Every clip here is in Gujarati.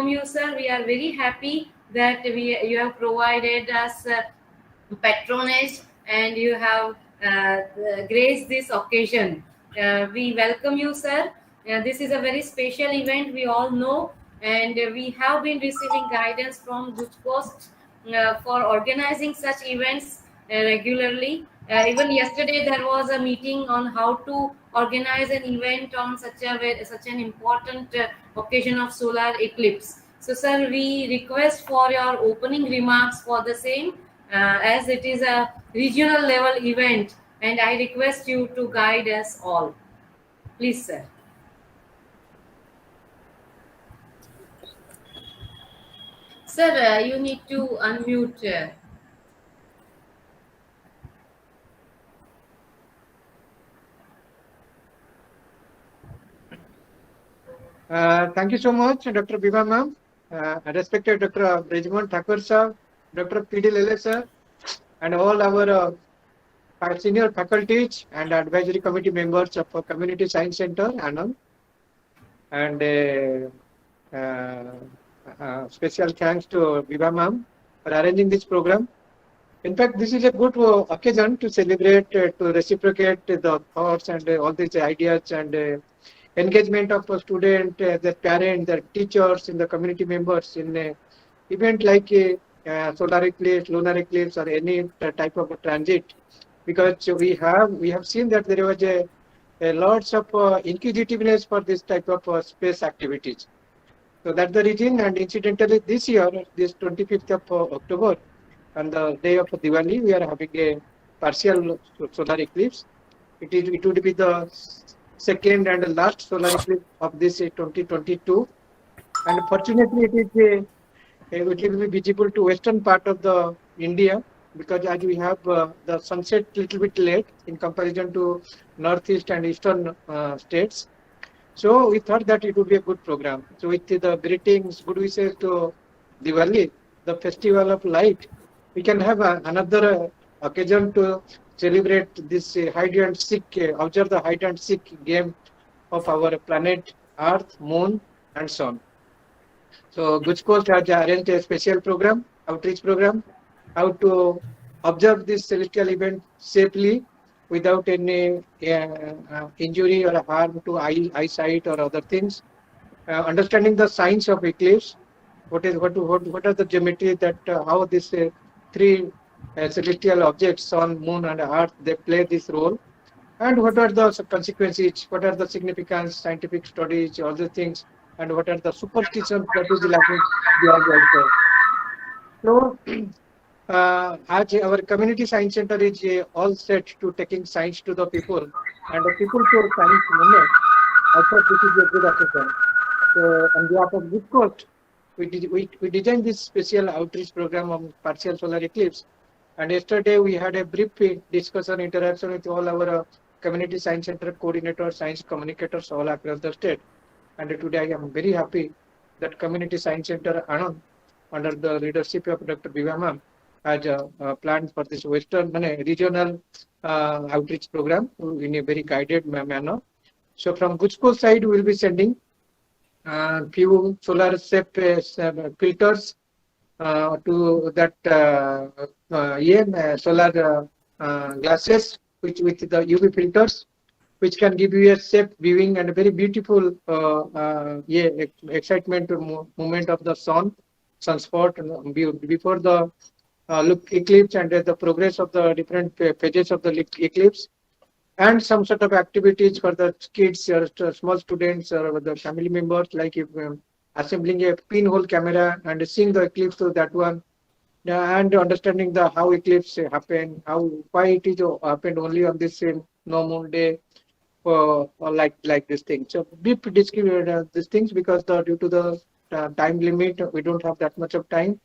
welcome you, sir. We are very happy that you have provided us patronage and you have graced this occasion. We welcome you, sir. This is a very special event, we all know, and we have been receiving guidance from Good Post for organizing such events regularly. Even yesterday, there was a meeting on how to organize an event on such an important occasion of solar eclipse. So, sir, we request for your opening remarks for the same, as it is a regional level event, and I request you to guide us all. Please, sir. Sir, you need to unmute. Thank you so much, Dr. Biba ma'am. Respected Dr. Rajman Thakore sir, Dr. P.D. Lele sir, and all our senior faculties and advisory committee members of Community Science Center, Anand. And special thanks to Biba ma'am for arranging this program. In fact, this is a good occasion to celebrate, to reciprocate the thoughts and all these ideas and engagement of a student, their parents, their teachers, in the community members in an event like solar eclipse, lunar eclipse, or any type of a transit, because we have seen that there was a lots of inquisitiveness for this type of space activities. So that's the reason, and incidentally this year, this 25th of October, on the day of Diwali, we are having a partial solar eclipse. It would be the second and last solar eclipse of this 2022, and fortunately it will be visible to western part of the India, because as we have the sunset little bit late in comparison to northeast and eastern states. So we thought that it would be a good program. So with the greetings, good wishes to Diwali, the festival of light, we can have another occasion to celebrate this hide and seek, observe the hide and seek game of our planet, Earth, Moon, and Sun. So Guj Post has arranged a special program, outreach program, how to observe this celestial event safely without any injury or harm to eyesight or other things. Understanding the science of eclipse, what are the geometry that how this three celestial objects, sun, moon, and earth, they play this role, and what are the consequences, what are the significance, scientific studies, all the things, and what are the superstitions that is lacking beyond also. So, as our community science center is all set to taking science to the people and the people to science movement, I thought this is a good occasion. So, on behalf of Good Coast, we designed this special outreach program on partial solar eclipse. And yesterday we had a brief discussion, interaction with all our community science center coordinators, science communicators all across the state. And today I am very happy that community science center Anand, under the leadership of Dr. Biba ma'am, has planned for this western regional outreach program in a very guided manner. So from Good School side, we will be sending few solar safe filters to that solar glasses, which with the UV filters, which can give you a safe viewing and a very beautiful excitement moment of the sunspot before the eclipse and the progress of the different phases of the eclipse, and some sort of activities for the kids or small students or the family members, like assembling a pinhole camera and seeing the eclipse through that one, and understanding the how eclipse happened, why it is happened only on this no moon day, or like this thing. So brief describe these things, because due to the time limit, we don't have that much of time.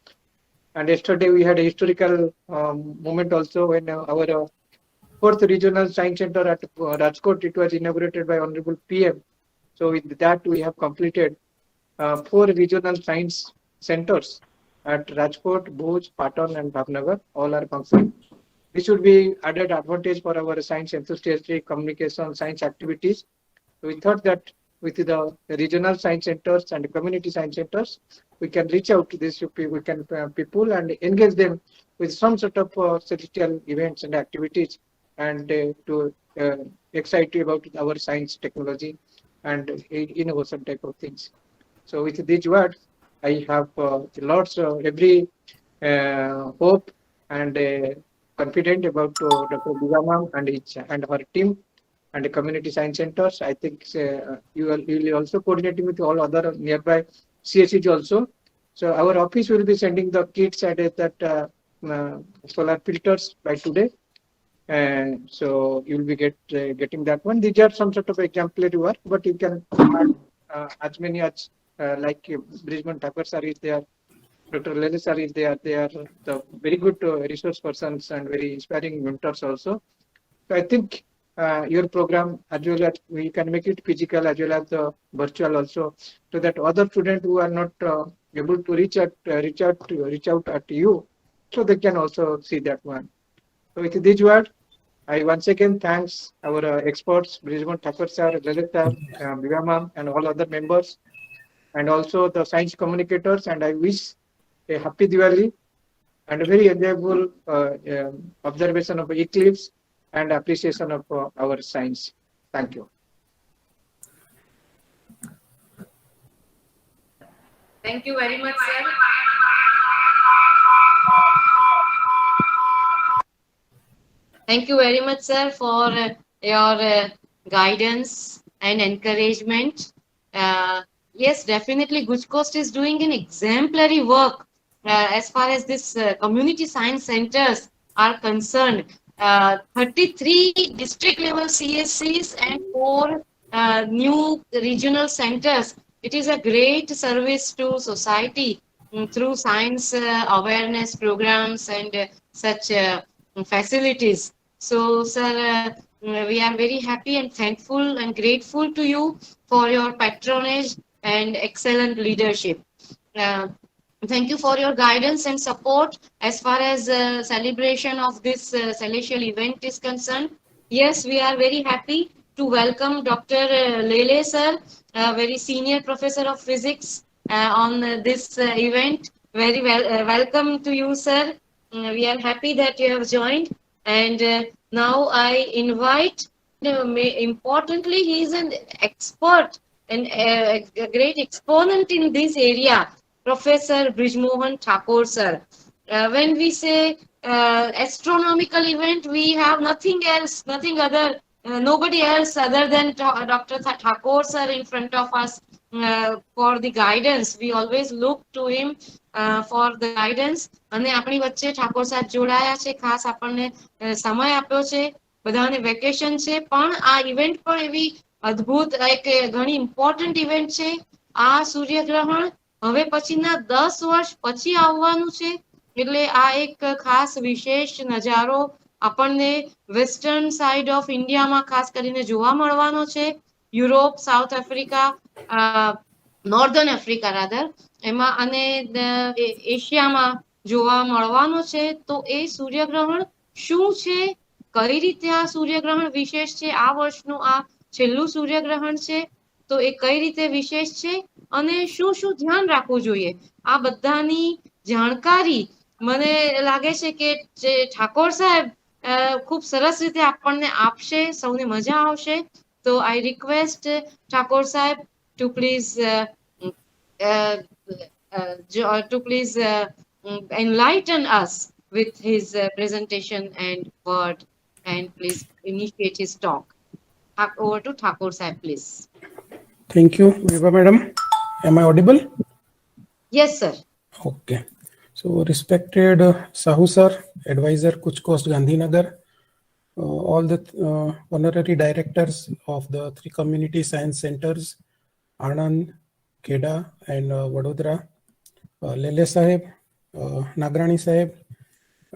And yesterday we had a historical moment also when our fourth regional science center at Rajkot, it was inaugurated by Honorable PM. So with that we have completed 4 regional science centers at Rajkot, Bhuj, Patan, and Bhavnagar. All are functioning. This would be added advantage for our science enthusiastic communication science activities. We thought that with the regional science centers and community science centers, we can reach out to these people and engage them with some sort of celestial events and activities, and to excite you about our science, technology, and innovation type of things. So with these words, I have lots of every hope and confident about Dr. Bigamam and her team and the community science centers. I think you will also coordinating with all other nearby CSCs also. So our office will be sending the kits and that solar filters by today. And so you will be getting that one. These are some sort of exemplary work, but you can add as many as like Bridgman Thakore sir is there, Dr. Lele sir is there. They are the very good resource persons and very inspiring mentors also. So I think your program, as well as we can make it physical as well as virtual also, so that other students who are not able to reach out at you, so they can also see that one. So with this word, I once again thanks our experts, Bridgman Thakore sir, Lalit sir, Bigamam, and all other members, and also the science communicators. And I wish a happy Diwali and a very enjoyable observation of eclipse and appreciation of our science. Thank you. Thank you very much, sir. Thank you very much, sir, for your guidance and encouragement. Yes, definitely, Guj Coast is doing an exemplary work as far as this community science centers are concerned. 33 district level CSCs and 4 new regional centers. It is a great service to society through science awareness programs and such facilities. So, sir, we are very happy and thankful and grateful to you for your patronage and excellent leadership. Thank you for your guidance and support as far as celebration of this celestial event is concerned. Yes, we are very happy to welcome Dr. Lele sir, a very senior professor of physics on this event. Very welcome to you, sir. We are happy that you have joined. And now I invite, importantly, he is an expert and a great exponent in this area, Professor Brijmohan Thakore sir. When we say astronomical event, we have nothing else, nothing other, nobody else other than Dr. Thakore sir in front of us for the guidance. We always look to him for the guidance. અને આપણી વચ્ચે ઠાકોર સાહેબ જોડાયા છે, ખાસ આપણને સમય આપ્યો છે. બધાને વેકેશન છે, પણ આ ઇવેન્ટ પણ એવી અદ્ભુત એક ઘણી ઇમ્પોર્ટન્ટ ઇવેન્ટ છે. આ સૂર્યગ્રહણ હવે પછીના 10 વર્ષ પછી આવવાનું છે, એટલે આ એક ખાસ વિશેષ નજારો આપણને વેસ્ટર્ન સાઇડ ઓફ ઇન્ડિયામાં ખાસ કરીને જોવા મળવાનો છે. Europe, south Africa, northern Africa rather એમાં અને એશિયામાં જોવા મળવાનો છે. તો એ સૂર્યગ્રહણ શું છે, કઈ રીતે આ સૂર્યગ્રહણ વિશેષ છે, આ વર્ષનું આ છેલ્લું સૂર્યગ્રહણ છે, તો એ કઈ રીતે વિશેષ છે અને શું શું ધ્યાન રાખવું જોઈએ, આ બધાની જાણકારી મને લાગે છે કે જે ઠાકોર સાહેબ ખૂબ સરસ રીતે આપણને આપશે, સૌને મજા આવશે. તો આઈ રિક્વેસ્ટ ઠાકોર સાહેબ two please enlighten us with his presentation and word, and please initiate his talk. Over to Thakore sahib, please. Thank you, Viva madam. Am I audible? Yes, sir. Okay. So, respected Sahu sir, advisor, Kuch Coast, Gandhinagar, all the honorary directors of the 3 community science centers, Anand, Kehda, and Vadodara, Lele sahib, Nagrani sahib,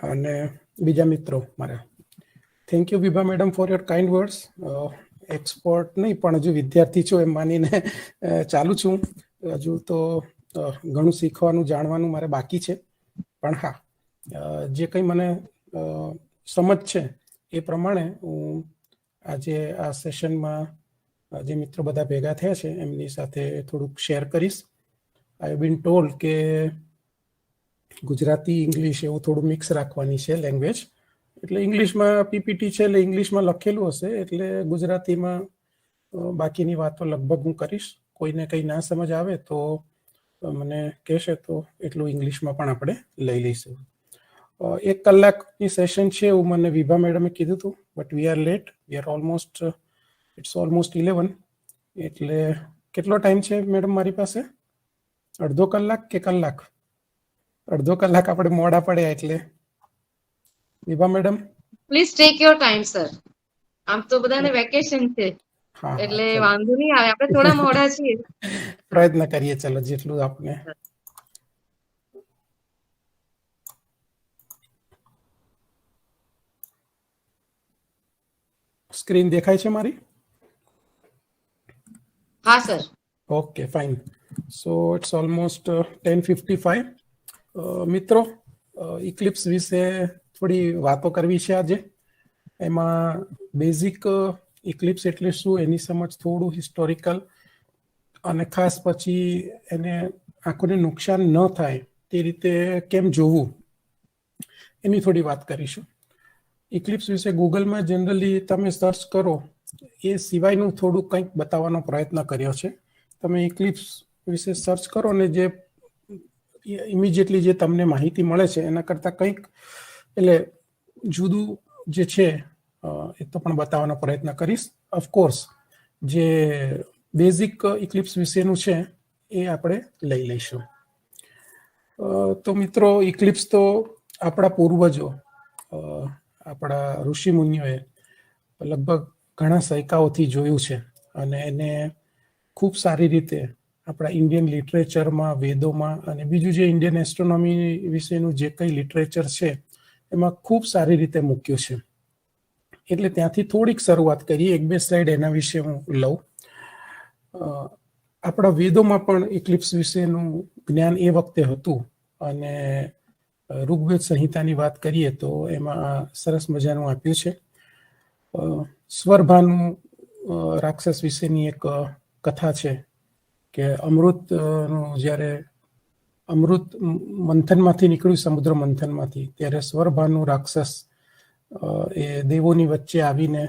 and બીજા મિત્રો મારા. Thank you Vibha madam for your kind words. Expert નહીં, પણ હજુ વિદ્યાર્થી છું એમ માનીને ચાલુ છું. હજુ તો ઘણું શીખવાનું જાણવાનું મારે બાકી છે, પણ હા, જે કંઈ મને સમજ છે એ પ્રમાણે હું આજે આ સેશનમાં જે મિત્રો બધા ભેગા થયા છે એમની સાથે થોડુંક શેર કરીશ. આઈ બીન ટોલ્ડ કે ગુજરાતી ઇંગ્લિશ એવું થોડું મિક્સ રાખવાની છે લેંગ્વેજ. એટલે ઇંગ્લિશમાં પીપીટી છે એટલે ઇંગ્લિશમાં લખેલું હશે, એટલે ગુજરાતીમાં બાકીની વાતો લગભગ હું કરીશ. કોઈને કંઈ ના સમજ આવે તો મને કહેશે તો એટલું ઇંગ્લિશમાં પણ આપણે લઈ લઈશું. 1 કલાકની સેશન છે એવું મને વિભા મેડમે કીધું હતું, but we are late. We are almost it's almost 11. એટલે કેટલો ટાઈમ છે મેડમ મારી પાસે? અડધો કલાક કે કલાક? અડધો કલાક આપણે મોડા પડ્યા એટલે. Vibha madam please take your time sir. આમ તો બધાને વેકેશન છે એટલે વાંધો નહીં આવે, આપણે થોડા મોડા છીએ. પ્રયત્ન કરીએ ચલો જેટલું આપણે. સ્ક્રીન દેખાય છે મારી? હા sir. Okay fine. So it's almost 10:55. મિત્રો, ઇક્લિપ્સ વિશે થોડી વાતો કરવી છે આજે. એમાં બેઝિક ઇક્લિપ્સ એટલે શું એની સમજ, થોડું હિસ્ટોરિકલ, અને ખાસ પછી એને આંખોને નુકસાન ન થાય તે રીતે કેમ જોવું એની થોડી વાત કરીશું. ઇક્લિપ્સ વિશે ગૂગલમાં જનરલી તમે સર્ચ કરો એ સિવાયનું થોડું કંઈક બતાવવાનો પ્રયત્ન કર્યો છે. તમે ઇક્લિપ્સ વિશે સર્ચ કરો ને જે ઇમિડિયેટલી જે તમને માહિતી મળે છે એના કરતાં કંઈક એટલે જુદું જે છે એ તો પણ બતાવવાનો પ્રયત્ન કરીશ. ઓફકોર્સ જે બેઝિક ઇક્લિપ્સ વિશેનું છે એ આપણે લઈ લઈશું. તો મિત્રો, ઇક્લિપ્સ તો આપણા પૂર્વજો, આપણા ઋષિ મુનિઓએ લગભગ ઘણા સૈકાઓથી જોયું છે, અને એને ખૂબ સારી રીતે આપણા ઇન્ડિયન લિટરેચરમાં, વેદોમાં, અને બીજું જે ઇન્ડિયન એસ્ટ્રોનોમી વિશેનું જે કંઈ લિટરેચર છે એમાં ખૂબ સારી રીતે મૂક્યું છે. એટલે ત્યાંથી થોડીક શરૂઆત કરીએ. 1-2 સ્લાઇડ એના વિશે હું લઉં. આપણા વેદોમાં પણ ઇક્લિપ્સ વિશેનું જ્ઞાન એ વખતે હતું, અને ઋગ્વેદ સંહિતાની વાત કરીએ તો એમાં સરસ મજાનું આપ્યું છે. સ્વરભાનુ રાક્ષસ વિશેની એક કથા છે કે અમૃતનું જ્યારે અમૃત મંથનમાંથી નીકળ્યું, સમુદ્ર મંથનમાંથી, ત્યારે સ્વરભાનુ રાક્ષસ એ દેવોની વચ્ચે આવીને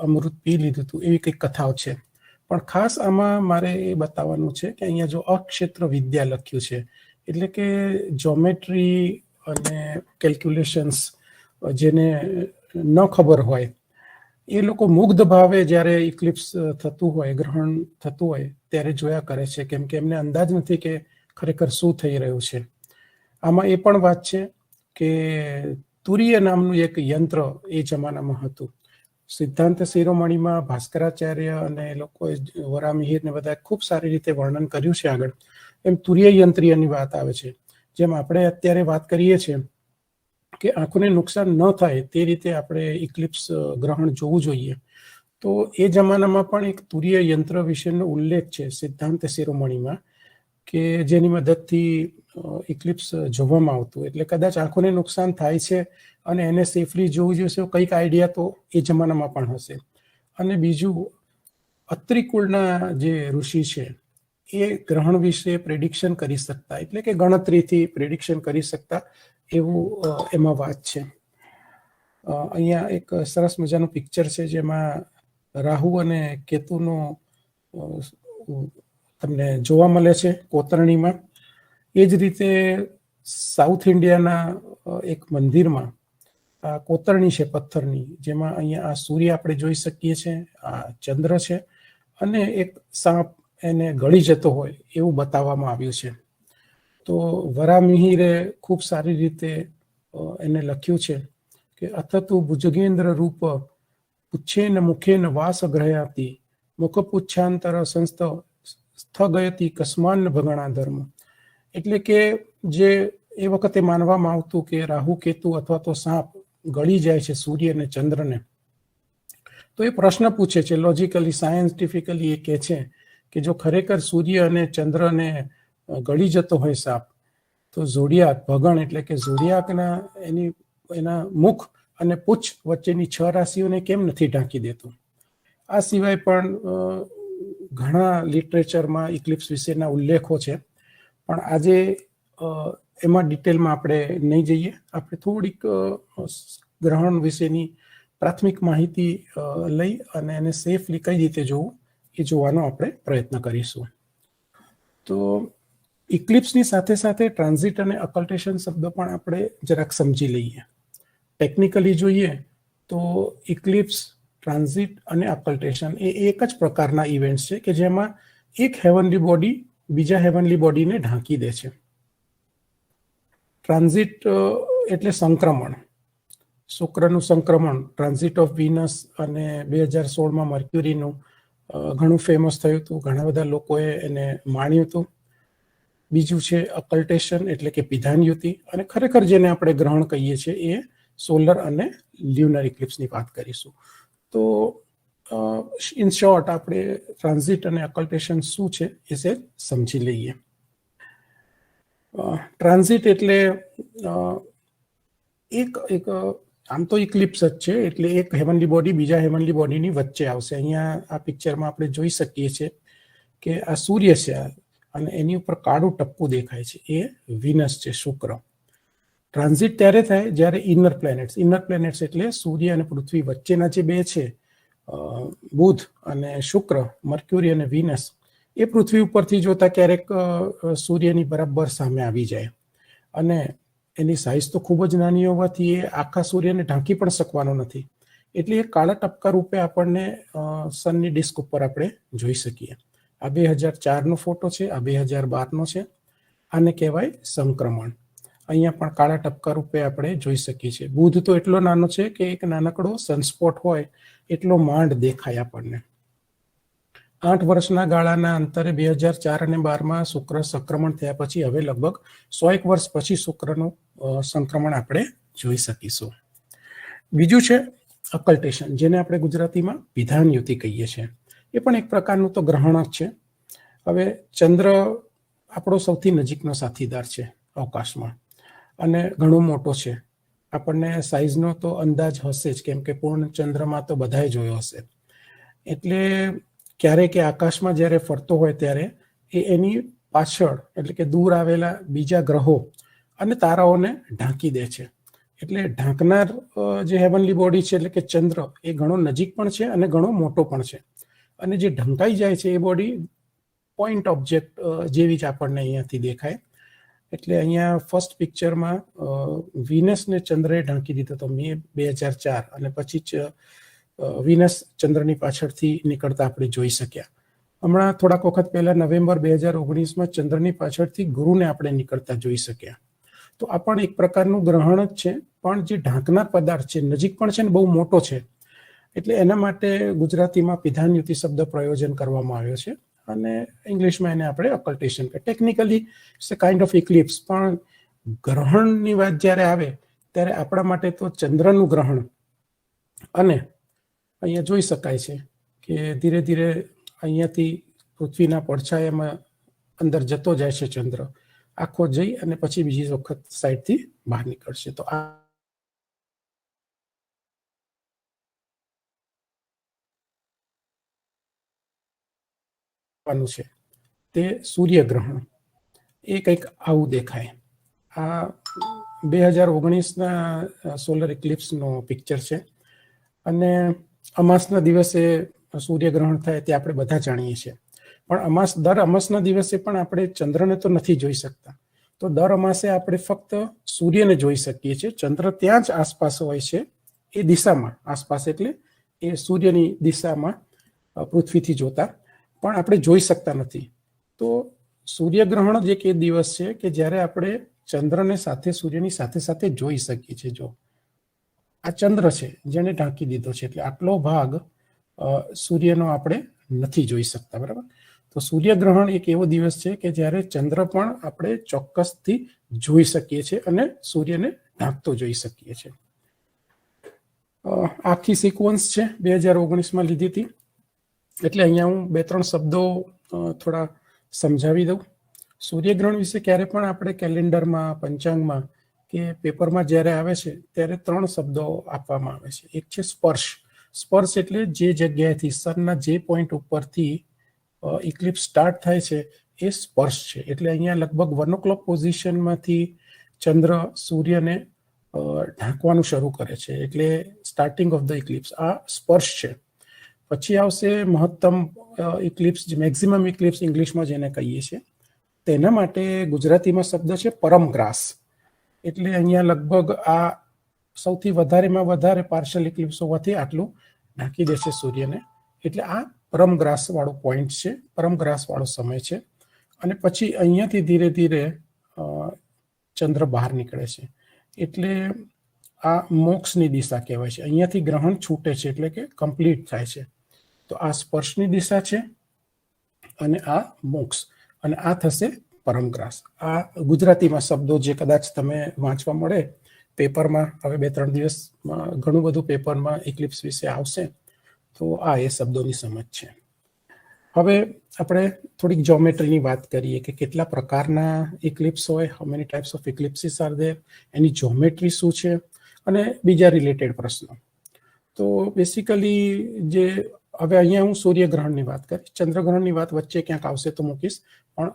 અમૃત પી લીધું હતું, એવી કંઈક કથાઓ છે. પણ ખાસ આમાં મારે એ બતાવવાનું છે કે અહીંયા જો અક્ષેત્ર વિદ્યા લખ્યું છે, એટલે કે જ્યોમેટ્રી અને કેલ્ક્યુલેશન્સ જેને ન ખબર હોય એ લોકો મુગ્ધ ભાવે જ્યારે ઇક્લિપ્સ થતું હોય, ગ્રહણ થતું હોય ત્યારે જોયા કરે છે, કેમ કે એમને અંદાજ નથી કે ખરેખર શું થઈ રહ્યું છે. આમાં એ પણ વાત છે કે તુરીય નામનું એક યંત્ર એ જમાનામાં હતું. સિદ્ધાંત શિરોમણીમાં ભાસ્કરાચાર્ય અને એ લોકોએ, વરામિહિર ને બધા ખૂબ સારી રીતે વર્ણન કર્યું છે આગળ. એમ તુરીય યંત્રીયની વાત આવે છે. જેમ આપણે અત્યારે વાત કરીએ છીએ કે આંખોને નુકસાન ન થાય તે રીતે આપણે ઇક્લિપ્સ ગ્રહણ જોવું જોઈએ, તો એ જમાનામાં પણ એક તુરીય યંત્ર વિશેનો ઉલ્લેખ છે સિદ્ધાંત શિરોમણીમાં, કે જેની મદદથી ઇક્લિપ્સ જોવામાં આવતું. એટલે કદાચ આંખોને નુકસાન થાય છે અને એને સેફલી જોવું જોઈએ, કંઈક આઈડિયા તો એ જમાનામાં પણ હશે. અને બીજું, અત્રિકુળના જે ઋષિ છે એ ગ્રહણ વિશે પ્રેડિક્શન કરી શકતા, એટલે કે ગણતરીથી પ્રેડિક્શન કરી શકતા, એવું એમાં વાત છે. અહીંયા એક સરસ મજાનું પિક્ચર છે જેમાં રાહુ અને કેતુનો તમને જોવા મળે છે કોતરણીમાં. એ જ રીતે સાઉથ ઇન્ડિયાના એક મંદિરમાં આ કોતરણી છે પથ્થરની, જેમાં અહીંયા આ સૂર્ય આપણે જોઈ શકીએ છીએ, આ ચંદ્ર છે, અને એક સાપ એને ગળી જતો હોય એવું બતાવવામાં આવ્યું છે. તો વરામિહિરે ખૂબ સારી રીતે એને લખ્યું છે કે અથતુ ભુજગેન્દ્ર રૂપ પુચ્છેન મુખેન વાસ ગ્રહયાતિ મુખ પુચ્છાંતર સંસ્થ સ્થગયતિ કસ્માન ભગણા ધર્મ. એટલે કે જે એ વખતે માનવામાં આવતું કે રાહુ કેતુ અથવા તો સાપ ગળી જાય છે સૂર્ય અને ચંદ્રને, તો એ પ્રશ્ન પૂછે છે લોજિકલી, સાયન્ટિફિકલી. એ કહે છે કે જો ખરેખર સૂર્ય અને ચંદ્રને ગળી જતો હોય સાપ, તો ઝોડિયાક ભગણ એટલે કે ઝોડિયાકના એના મુખ અને પૂછ વચ્ચેની 6 રાશિઓને કેમ નથી ઢાંકી દેતું? આ સિવાય પણ ઘણા લિટરેચરમાં ઇક્લિપ્સ વિશેના ઉલ્લેખો છે, પણ આજે એમાં ડિટેલમાં આપણે નહીં જઈએ. આપણે થોડીક ગ્રહણ વિશેની પ્રાથમિક માહિતી લઈ અને એને સેફલી કઈ રીતે જોવું એ જોવાનો આપણે પ્રયત્ન કરીશું. તો ઇક્લિપ્સની સાથે સાથે ટ્રાન્ઝિટ અને અકલ્ટેશન શબ્દો પણ આપણે જરાક સમજી લઈએ. ટેકનિકલી જોઈએ તો ઇક્લિપ્સ, ટ્રાન્ઝિટ અને અકલ્ટેશન એ એક જ પ્રકારના ઇવેન્ટ્સ છે કે જેમાં એક હેવનલી બોડી બીજા હેવનલી બોડીને ઢાંકી દે છે. ટ્રાન્ઝિટ એટલે સંક્રમણ, શુક્રનું સંક્રમણ, ટ્રાન્ઝિટ ઓફ વિનસ, અને 2016માં મર્ક્યુરીનું ઘણું ફેમસ થયું હતું, ઘણા બધા લોકોએ એને માણ્યું હતું. બીજું છે અકલ્ટેશન એટલે કે પિધાનયુતિ, અને ખરેખર જેને આપણે ગ્રહણ કહીએ છીએ એ સોલર અને લ્યુનર ઇક્લિપ્સની વાત કરીશું. તો ઇન શોર્ટ આપણે ટ્રાન્ઝિટ અને અકલ્ટેશન શું છે એ સમજી લઈએ. ટ્રાન્ઝિટ એટલે એક આમ તો ઇક્લિપ્સ જ છે, એટલે એક હેવનલી બોડી બીજા હેવનલી બોડીની વચ્ચે આવશે. અહીંયા આ પિક્ચરમાં આપણે જોઈ શકીએ છીએ કે આ સૂર્ય છે અને એની ઉપર કાળું ટપકું દેખાય છે, એ વિનસ છે, શુક્ર. ટ્રાન્ઝિટ ત્યારે થાય જ્યારે ઇનર પ્લેનેટ્સ એટલે સૂર્ય અને પૃથ્વી વચ્ચેના જે બે છે, બુધ અને શુક્ર, મર્ક્યુરી અને વિનસ, એ પૃથ્વી ઉપરથી જોતા ક્યારેક સૂર્યની બરાબર સામે આવી જાય, અને એની સાઇઝ તો ખૂબ જ નાની હોવાથી એ આખા સૂર્યને ઢાંકી પણ શકવાનો નથી. એટલે એ કાળા ટપકા રૂપે આપણને સનની ડિસ્ક ઉપર આપણે જોઈ શકીએ. આ 2004નો ફોટો છે, આ 2012નો છે. આને કહેવાય સંક્રમણ. અહીંયા પણ કાળા ટપકા રૂપે આપણે જોઈ શકીએ છીએ. બુધ તો એટલો નાનો છે કે એક નાનકડો સનસ્પોટ હોય એટલો માંડ દેખાય આપણને. 8 વર્ષના ગાળાના અંતરે 2004 અને 12માં શુક્ર સંક્રમણ થયા પછી હવે લગભગ 100 વર્ષ પછી શુક્રનું સંક્રમણ આપણે જોઈ શકીશું. બીજું છે અકલ્ટેશન, જેને આપણે ગુજરાતીમાં વિધાનયુતિ કહીએ છીએ. એ પણ એક પ્રકારનું તો ગ્રહણ જ છે. હવે ચંદ્ર આપણો સૌથી નજીકનો સાથીદાર છે અવકાશમાં, અને ઘણો મોટો છે. આપણને સાઇઝનો તો અંદાજ હશે જ, કેમ કે પૂર્ણ ચંદ્રમાં તો બધાએ જોયો હશે. એટલે ક્યારેક આકાશમાં જ્યારે ફરતો હોય ત્યારે એ એની પાછળ એટલે કે દૂર આવેલા બીજા ગ્રહો અને તારાઓને ઢાંકી દે છે. એટલે ઢાંકનાર જે હેવનલી બોડી છે એટલે કે ચંદ્ર, એ ઘણો નજીક પણ છે અને ઘણો મોટો પણ છે. અને જે ઢંકાઈ જાય છે એ બોડી પોઈન્ટ ઓબ્જેક્ટ જેવી જ આપણને અહીંયાથી દેખાય. એટલે અહીંયા ફર્સ્ટ પિક્ચરમાં વિનસને ચંદ્રએ ઢાંકી દીધો હતો મે 2004, અને પછી જ વિનસ ચંદ્રની પાછળથી નીકળતા આપણે જોઈ શક્યા. હમણાં થોડાક વખત પહેલા નવેમ્બર 2019માં ચંદ્રની પાછળથી ગુરુને આપણે નીકળતા જોઈ શક્યા. તો આ પણ એક પ્રકારનું ગ્રહણ જ છે, પણ જે ઢાંકનાર પદાર્થ છે, નજીક પણ છે ને બહુ મોટો છે. એટલે એના માટે ગુજરાતીમાં પિધાનયુતિ શબ્દ પ્રયોજન કરવામાં આવ્યો છે, અને ઇંગ્લિશમાં એને આપણે અકલ્ટેશન કહે. Technically it's a kind of eclipse, પણ ગ્રહણની વાત જ્યારે આવે ત્યારે આપણા માટે તો ચંદ્રનું ગ્રહણ, અને અહીંયા જોઈ શકાય છે કે ધીરે ધીરે અહીંયાથી પૃથ્વીના પડછાયામાં અંદર જતો જાય છે ચંદ્ર, આખો જઈ અને પછી બીજી વખત સાઈડથી બહાર નીકળશે. તો આ છે તે સૂર્યગ્રહણ. એ કંઈક આવું દેખાય. આ 2019ના સોલર ઇક્લિપ્સનો પિક્ચર છે, અને અમાસના દિવસે સૂર્યગ્રહણ થાય તે આપણે બધા જાણીએ છીએ. પણ દર અમાસના દિવસે પણ આપણે ચંદ્રને તો નથી જોઈ શકતા. તો દર અમાસે આપણે ફક્ત સૂર્યને જોઈ શકીએ છીએ. ચંદ્ર ત્યાં જ આસપાસ હોય છે, એ દિશામાં આસપાસ, એટલે એ સૂર્યની દિશામાં પૃથ્વીથી જોતા, પણ આપણે જોઈ શકતા નથી. તો સૂર્યગ્રહણ જ એક એ દિવસ છે કે જ્યારે આપણે ચંદ્રને સાથે સૂર્યની સાથે સાથે જોઈ શકીએ છીએ. જો આ ચંદ્ર છે જેને ઢાંકી દીધો છે, એટલે આટલો ભાગ સૂર્યનો આપણે નથી જોઈ શકતા, બરાબર. તો સૂર્યગ્રહણ એક એવો દિવસ છે કે જ્યારે ચંદ્ર પણ આપણે ચોક્કસથી જોઈ શકીએ છીએ અને સૂર્યને ઢાંકતો જોઈ શકીએ છીએ. આખી સિક્વન્સ છે 2019માં લીધી હતી, એટલે અહીંયા હું 2-3 શબ્દો થોડા સમજાવી દઉં. સૂર્યગ્રહણ વિશે ક્યારે પણ આપણે કેલેન્ડરમાં, પંચાંગમાં કે પેપરમાં જ્યારે આવે છે ત્યારે 3 શબ્દો આપવામાં આવે છે. એક છે સ્પર્શ. સ્પર્શ એટલે જે જગ્યાએથી સનના જે પોઈન્ટ ઉપરથી ઇક્લિપ્સ સ્ટાર્ટ થાય છે એ સ્પર્શ છે. એટલે અહીંયા લગભગ 1 o'clock પોઝિશનમાંથી ચંદ્ર સૂર્યને ઢાંકવાનું શરૂ કરે છે, એટલે સ્ટાર્ટિંગ ઓફ ધ ઇક્લિપ્સ આ સ્પર્શ છે. પછી આવશે મહત્તમ ઇક્લિપ્સ, મેક્સિમમ ઇક્લિપ્સ ઇંગ્લિશમાં જેને કહીએ છીએ. તેના માટે ગુજરાતીમાં શબ્દ છે પરમગ્રાસ. એટલે અહીંયા લગભગ આ સૌથી વધારેમાં વધારે પાર્શિયલ ઇક્લિપ્સ હોવાથી આટલું ઢાંકી દેશે સૂર્યને. એટલે આ પરમગ્રાસ વાળો પોઈન્ટ છે, પરમગ્રાસ વાળો સમય છે. અને પછી અહીંયાથી ધીરે ધીરે ચંદ્ર બહાર નીકળે છે. એટલે આ મોક્ષની દિશા કહેવાય છે. અહીંયાથી ગ્રહણ છૂટે છે, એટલે કે કમ્પ્લીટ થાય છે. તો આ સ્પર્શની દિશા છે અને આ મોક્ષ, અને આ થશે પરમગ્રાસ. આ ગુજરાતીમાં શબ્દો જે કદાચ તમે વાંચવા મળે પેપરમાં, હવે 2-3 દિવસમાં ઘણું બધું પેપરમાં ઇક્લિપ્સ વિશે આવશે. તો આ એ શબ્દોની સમજ છે. હવે આપણે થોડીક જ્યોમેટ્રીની વાત કરીએ કે કેટલા પ્રકારના ઇક્લિપ્સ હોય, how many types of eclipses are there, એની જ્યોમેટ્રી શું છે, અને બીજા રિલેટેડ પ્રશ્નો. તો બેસિકલી જે હવે અહીંયા હું સૂર્યગ્રહણની વાત કરીશ, ચંદ્રગ્રહણની વાત વચ્ચે ક્યાંક આવશે તો મૂકીશ, પણ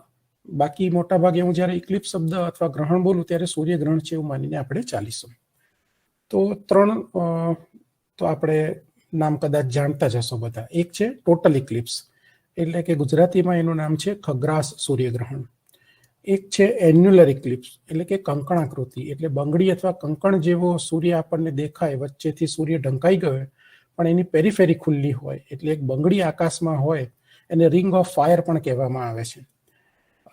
બાકી મોટા ભાગે હું જ્યારે ઇક્લિપ્સ શબ્દ અથવા ગ્રહણ બોલું ત્યારે સૂર્યગ્રહણ છે એવું માનીને આપણે ચાલીશું. તો 3 તો આપણે નામ કદાચ જાણતા જ હશો બધા. એક છે ટોટલ ઇક્લિપ્સ, એટલે કે ગુજરાતીમાં એનું નામ છે ખગ્રાસ સૂર્યગ્રહણ. એક છે એન્યુલર ઇક્લિપ્સ, એટલે કે કંકણાકૃતિ, એટલે બંગડી અથવા કંકણ જેવો સૂર્ય આપણને દેખાય, વચ્ચેથી સૂર્ય ઢંકાઈ ગયો પણ એની પેરીફેરી ખુલ્લી હોય, એટલે એક બંગડી આકાશમાં હોય. એને રિંગ ઓફ ફાયર પણ કહેવામાં આવે છે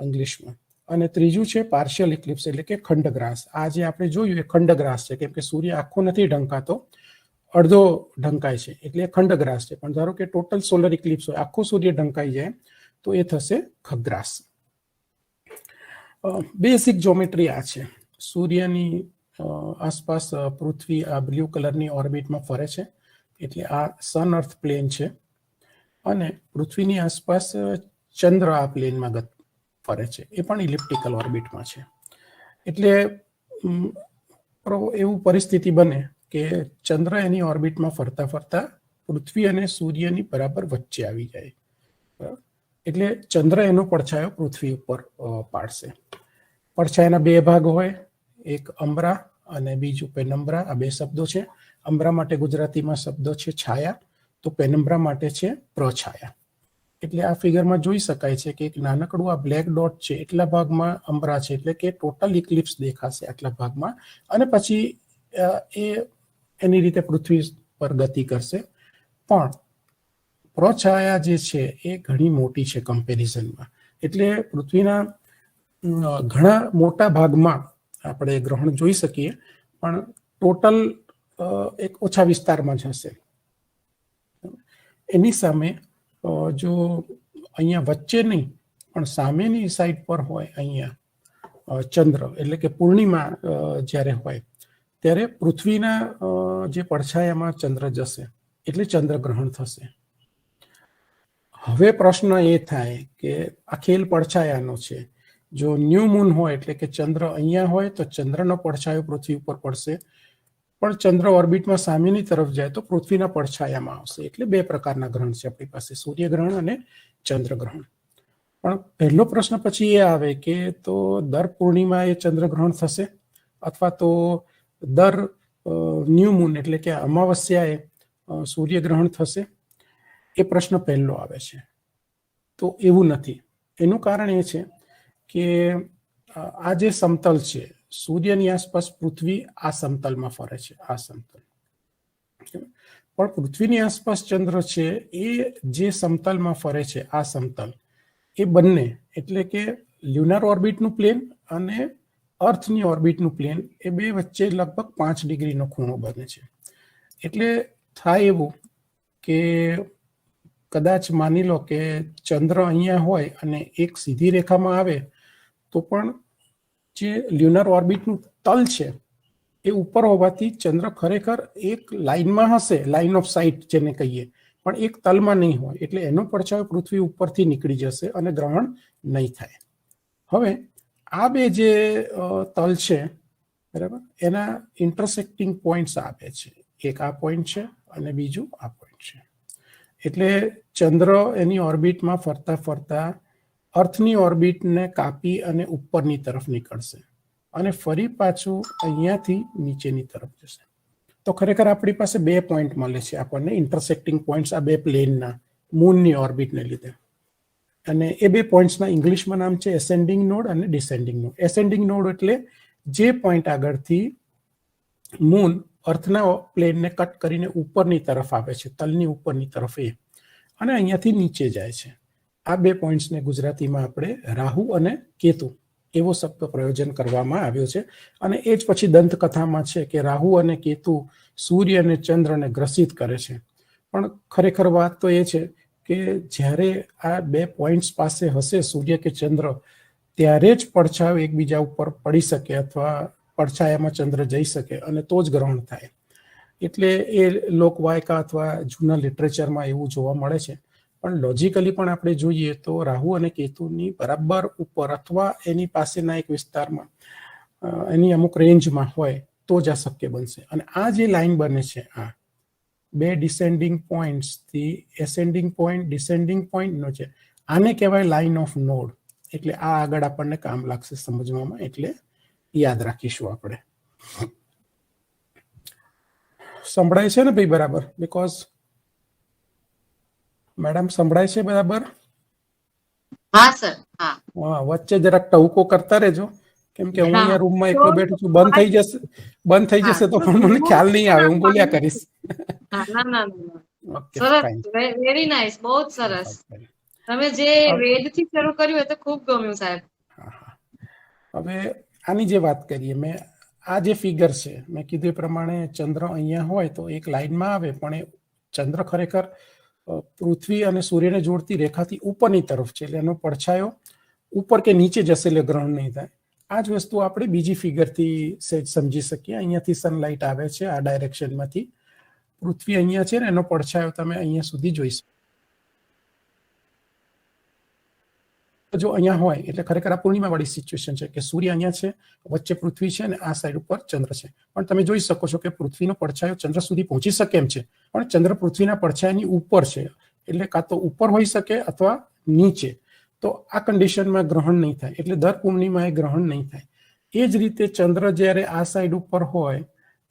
ઇંગ્લિશમાં. અને ત્રીજું છે પાર્શિયલ ઇક્લિપ્સ, એટલે કે ખંડગ્રાસ. આ જે આપણે જોયું એ ખંડગ્રાસ છે, કેમ કે સૂર્ય આખો નથી ઢંકાતો, અડધો ઢંકાય છે, એટલે ખંડગ્રાસ છે. પણ ધારો કે ટોટલ સોલર ઇક્લિપ્સ હોય, આખો સૂર્ય ઢંકાઈ જાય, તો એ થશે ખગ્રાસ. બેસિક જ્યોમેટ્રી આ છે. સૂર્યની આસપાસ પૃથ્વી આ બ્લુ કલરની ઓર્બિટમાં ફરે છે, એટલે આ સન અર્થ પ્લેન છે. અને પૃથ્વીની આસપાસ ચંદ્ર આ પ્લેનમાં ફરે છે, એ પણ ઇલિપ્ટિકલ ઓર્બિટમાં છે. એટલે એવું પરિસ્થિતિ બને કે ચંદ્ર એની ઓર્બિટમાં ફરતા ફરતા પૃથ્વી અને સૂર્યની બરાબર વચ્ચે આવી જાય. એટલે ચંદ્ર એનો પડછાયો પૃથ્વી ઉપર પાડશે. પડછાયાના 2 ભાગ હોય, એક અમ્બ્રા અને બીજું પેનમ્બ્રા. આ 2 શબ્દો છે. અમ્બ્રા માટે ગુજરાતીમાં શબ્દો છે છાયા, તો પેનમ્બ્રા માટે છે પ્રછાયા. એટલે આ ફિગરમાં જોઈ શકાય છે કે એક નાનકડું આ બ્લેક ડોટ છે, એટલા ભાગમાં અમ્બ્રા છે, એટલે કે ટોટલ ઇક્લિપ્સ દેખાશે આટલા ભાગમાં. અને પછી એ એની રીતે પૃથ્વી પર ગતિ કરશે. પણ પ્રછાયા જે છે એ ઘણી મોટી છે કમ્પેરિઝનમાં. એટલે પૃથ્વીના ઘણા મોટા ભાગમાં આપણે ગ્રહણ જોઈ શકીએ, પણ ટોટલ એક ઓછા વિસ્તારમાં જ હશે. એની સામે જો અહીંયા વચ્ચે નહીં પણ સામેની સાઈડ પર હોય અહીંયા ચંદ્ર, એટલે કે પૂર્ણિમા જ્યારે હોય ત્યારે પૃથ્વીના જે પડછાયામાં ચંદ્ર જશે, એટલે ચંદ્રગ્રહણ થશે. હવે પ્રશ્ન એ થાય કે આ ખેલ પડછાયાનો છે. જો ન્યૂ મૂન હોય, એટલે કે ચંદ્ર અહીંયા હોય, તો ચંદ્રનો પડછાયો પૃથ્વી ઉપર પડશે. પણ ચંદ્ર ઓર્બિટમાં સામેની તરફ જાય તો પૃથ્વીના પડછાયામાં આવશે. એટલે 2 પ્રકારના ગ્રહણ છે આપણી પાસે, સૂર્યગ્રહણ અને ચંદ્રગ્રહણ. પણ પહેલો પ્રશ્ન પછી એ આવે કે તો દર પૂર્ણિમાએ ચંદ્રગ્રહણ થશે અથવા તો દર ન્યૂ મૂન એટલે કે અમાવસ્યાએ સૂર્યગ્રહણ થશે? એ પ્રશ્ન પહેલો આવે છે. તો એવું નથી. એનું કારણ એ છે કે આ જે સમતલ છે, સૂર્યની આસપાસ પૃથ્વી આ સમતલમાં ફરે છે, આ સમતલ. પણ પૃથ્વીની આસપાસ ચંદ્ર છે એ જે સમતલમાં ફરે છે, આ સમતલ, એ બંને એટલે કે લ્યુનર ઓર્બિટનું પ્લેન અને અર્થની ઓર્બિટનું પ્લેન, એ 2 વચ્ચે લગભગ 5 ડિગ્રીનો ખૂણો બને છે. એટલે થાય એવું કે કદાચ માની લો કે ચંદ્ર અહીંયા હોય અને એક સીધી રેખામાં આવે, તો પણ જે લ્યુનર ઓર્બિટનું તલ છે એ ઉપર હોવાથી ચંદ્ર ખરેખર એક લાઇનમાં હશે, લાઇન ઓફ સાઇટ જેને કહીએ, પણ એક તલમાં નહીં હોય. એટલે એનો પડછાયો પૃથ્વી ઉપરથી નીકળી જશે અને ગ્રહણ નહીં થાય. હવે આ 2 જે તલ છે, બરાબર, એના ઇન્ટરસેક્ટિંગ પોઈન્ટ્સ આપે છે. એક આ પોઈન્ટ છે અને બીજું આ પોઈન્ટ છે. એટલે ચંદ્ર એની ઓર્બિટમાં ફરતા ફરતા અર્થની ઓર્બિટને કાપી અને ઉપરની તરફ નીકળશે અને ફરી પાછું અહીંયાથી નીચેની તરફ જશે. તો ખરેખર આપણી પાસે 2 પોઈન્ટ મળે છે આપણને, ઇન્ટરસેક્ટિંગ પોઈન્ટ્સ આ 2 પ્લેનના મૂનની ઓર્બિટને લીધે. અને એ 2 પોઈન્ટ્સના ઇંગ્લિશમાં નામ છે એસેન્ડિંગ નોડ અને ડિસેન્ડિંગ નોડ. એસેન્ડિંગ નોડ એટલે જે પોઈન્ટ આગળથી મૂન અર્થના પ્લેનને કટ કરીને ઉપરની તરફ આવે છે, તલની ઉપરની તરફ એ, અને અહીંયાથી નીચે જાય છે. આ 2 પોઈન્ટ્સને ગુજરાતીમાં આપણે રાહુ અને કેતુ એવો શબ્દ પ્રયોજન કરવામાં આવ્યો છે. અને એ જ પછી દંતકથામાં છે કે રાહુ અને કેતુ સૂર્ય અને ચંદ્રને ગ્રસિત કરે છે. પણ ખરેખર વાત તો એ છે કે જ્યારે આ 2 પોઈન્ટ્સ પાસે હશે સૂર્ય કે ચંદ્ર, ત્યારે જ પડછાયો એકબીજા ઉપર પડી શકે અથવા પડછાયામાં ચંદ્ર જઈ શકે અને તો જ ગ્રહણ થાય. એટલે એ લોકવાયકા અથવા જૂના લિટરેચરમાં એવું જોવા મળે છે. પણ લોજિકલી પણ આપણે જોઈએ તો રાહુ અને કેતુની બરાબર ઉપર અથવા એની પાસેના એક વિસ્તારમાં, એની અમુક રેન્જમાં હોય તો જ આ શક્ય બનશે. અને આ જે લાઈન બને છે, આ 2 ડિસેન્ડિંગ પોઈન્ટ્સથી એસેન્ડિંગ પોઈન્ટ ડિસેન્ડિંગ પોઈન્ટનો છે, આને કહેવાય લાઈન ઓફ નોડ. એટલે આ આગળ આપણને કામ લાગશે સમજવામાં, એટલે યાદ રાખીશું આપણે. સંભળાય છે ને ભાઈ બરાબર? બીકોઝ મેડમ સંભળાય છે બરાબર? હા સર. હા, વચ્ચે જરાક ટહુકો કરતા રહેજો, કેમ કે હું અહીંયા રૂમમાં એકલો બેઠો છું. બંધ થઈ જશે તો પણ મને ખ્યાલ નહીં આવે, હું બોલ્યા કરીશ. ઓકે, સરસ, વેરી નાઇસ, બહુ જ સરસ. તમે જે વેદથી શરૂ કર્યું એ તો ખૂબ ગમ્યું સાહેબ. હવે આની જે વાત કરીએ, મેં આ જે ફિગર છે, મેં કીધું એ પ્રમાણે ચંદ્ર અહીંયા હોય તો એક લાઈનમાં આવે, પણ એ ચંદ્ર ખરેખર પૃથ્વી અને સૂર્યને જોડતી રેખાથી ઉપરની તરફ છે, એટલે એનો પડછાયો ઉપર કે નીચે જશે એટલે ગ્રહણ નહીં થાય. આ જ વસ્તુ આપણે બીજી ફિગરથી સહેજ સમજી શકીએ. અહીંયાથી સનલાઇટ આવે છે આ ડાયરેક્શનમાંથી, પૃથ્વી અહીંયા છે ને એનો પડછાયો તમે અહીંયા સુધી જોઈ શકો. જો અહીંયા હોય એટલે ખરેખર આ પૂર્ણિમા વાળી સિચ્યુએશન છે કે સૂર્ય અહીંયા છે, વચ્ચે પૃથ્વી છે અને આ સાઈડ ઉપર ચંદ્ર છે. પણ તમે જોઈ શકો છો કે પૃથ્વીનો પડછાયો ચંદ્ર સુધી પહોંચી શકે એમ છે, પણ ચંદ્ર પૃથ્વીના પડછાયાની ઉપર છે, એટલે કાં તો ઉપર હોઈ શકે અથવા નીચે. તો આ કન્ડિશનમાં ગ્રહણ નહીં થાય, એટલે દર પૂર્ણિમાએ ગ્રહણ નહીં થાય. એ જ રીતે ચંદ્ર જ્યારે આ સાઈડ ઉપર હોય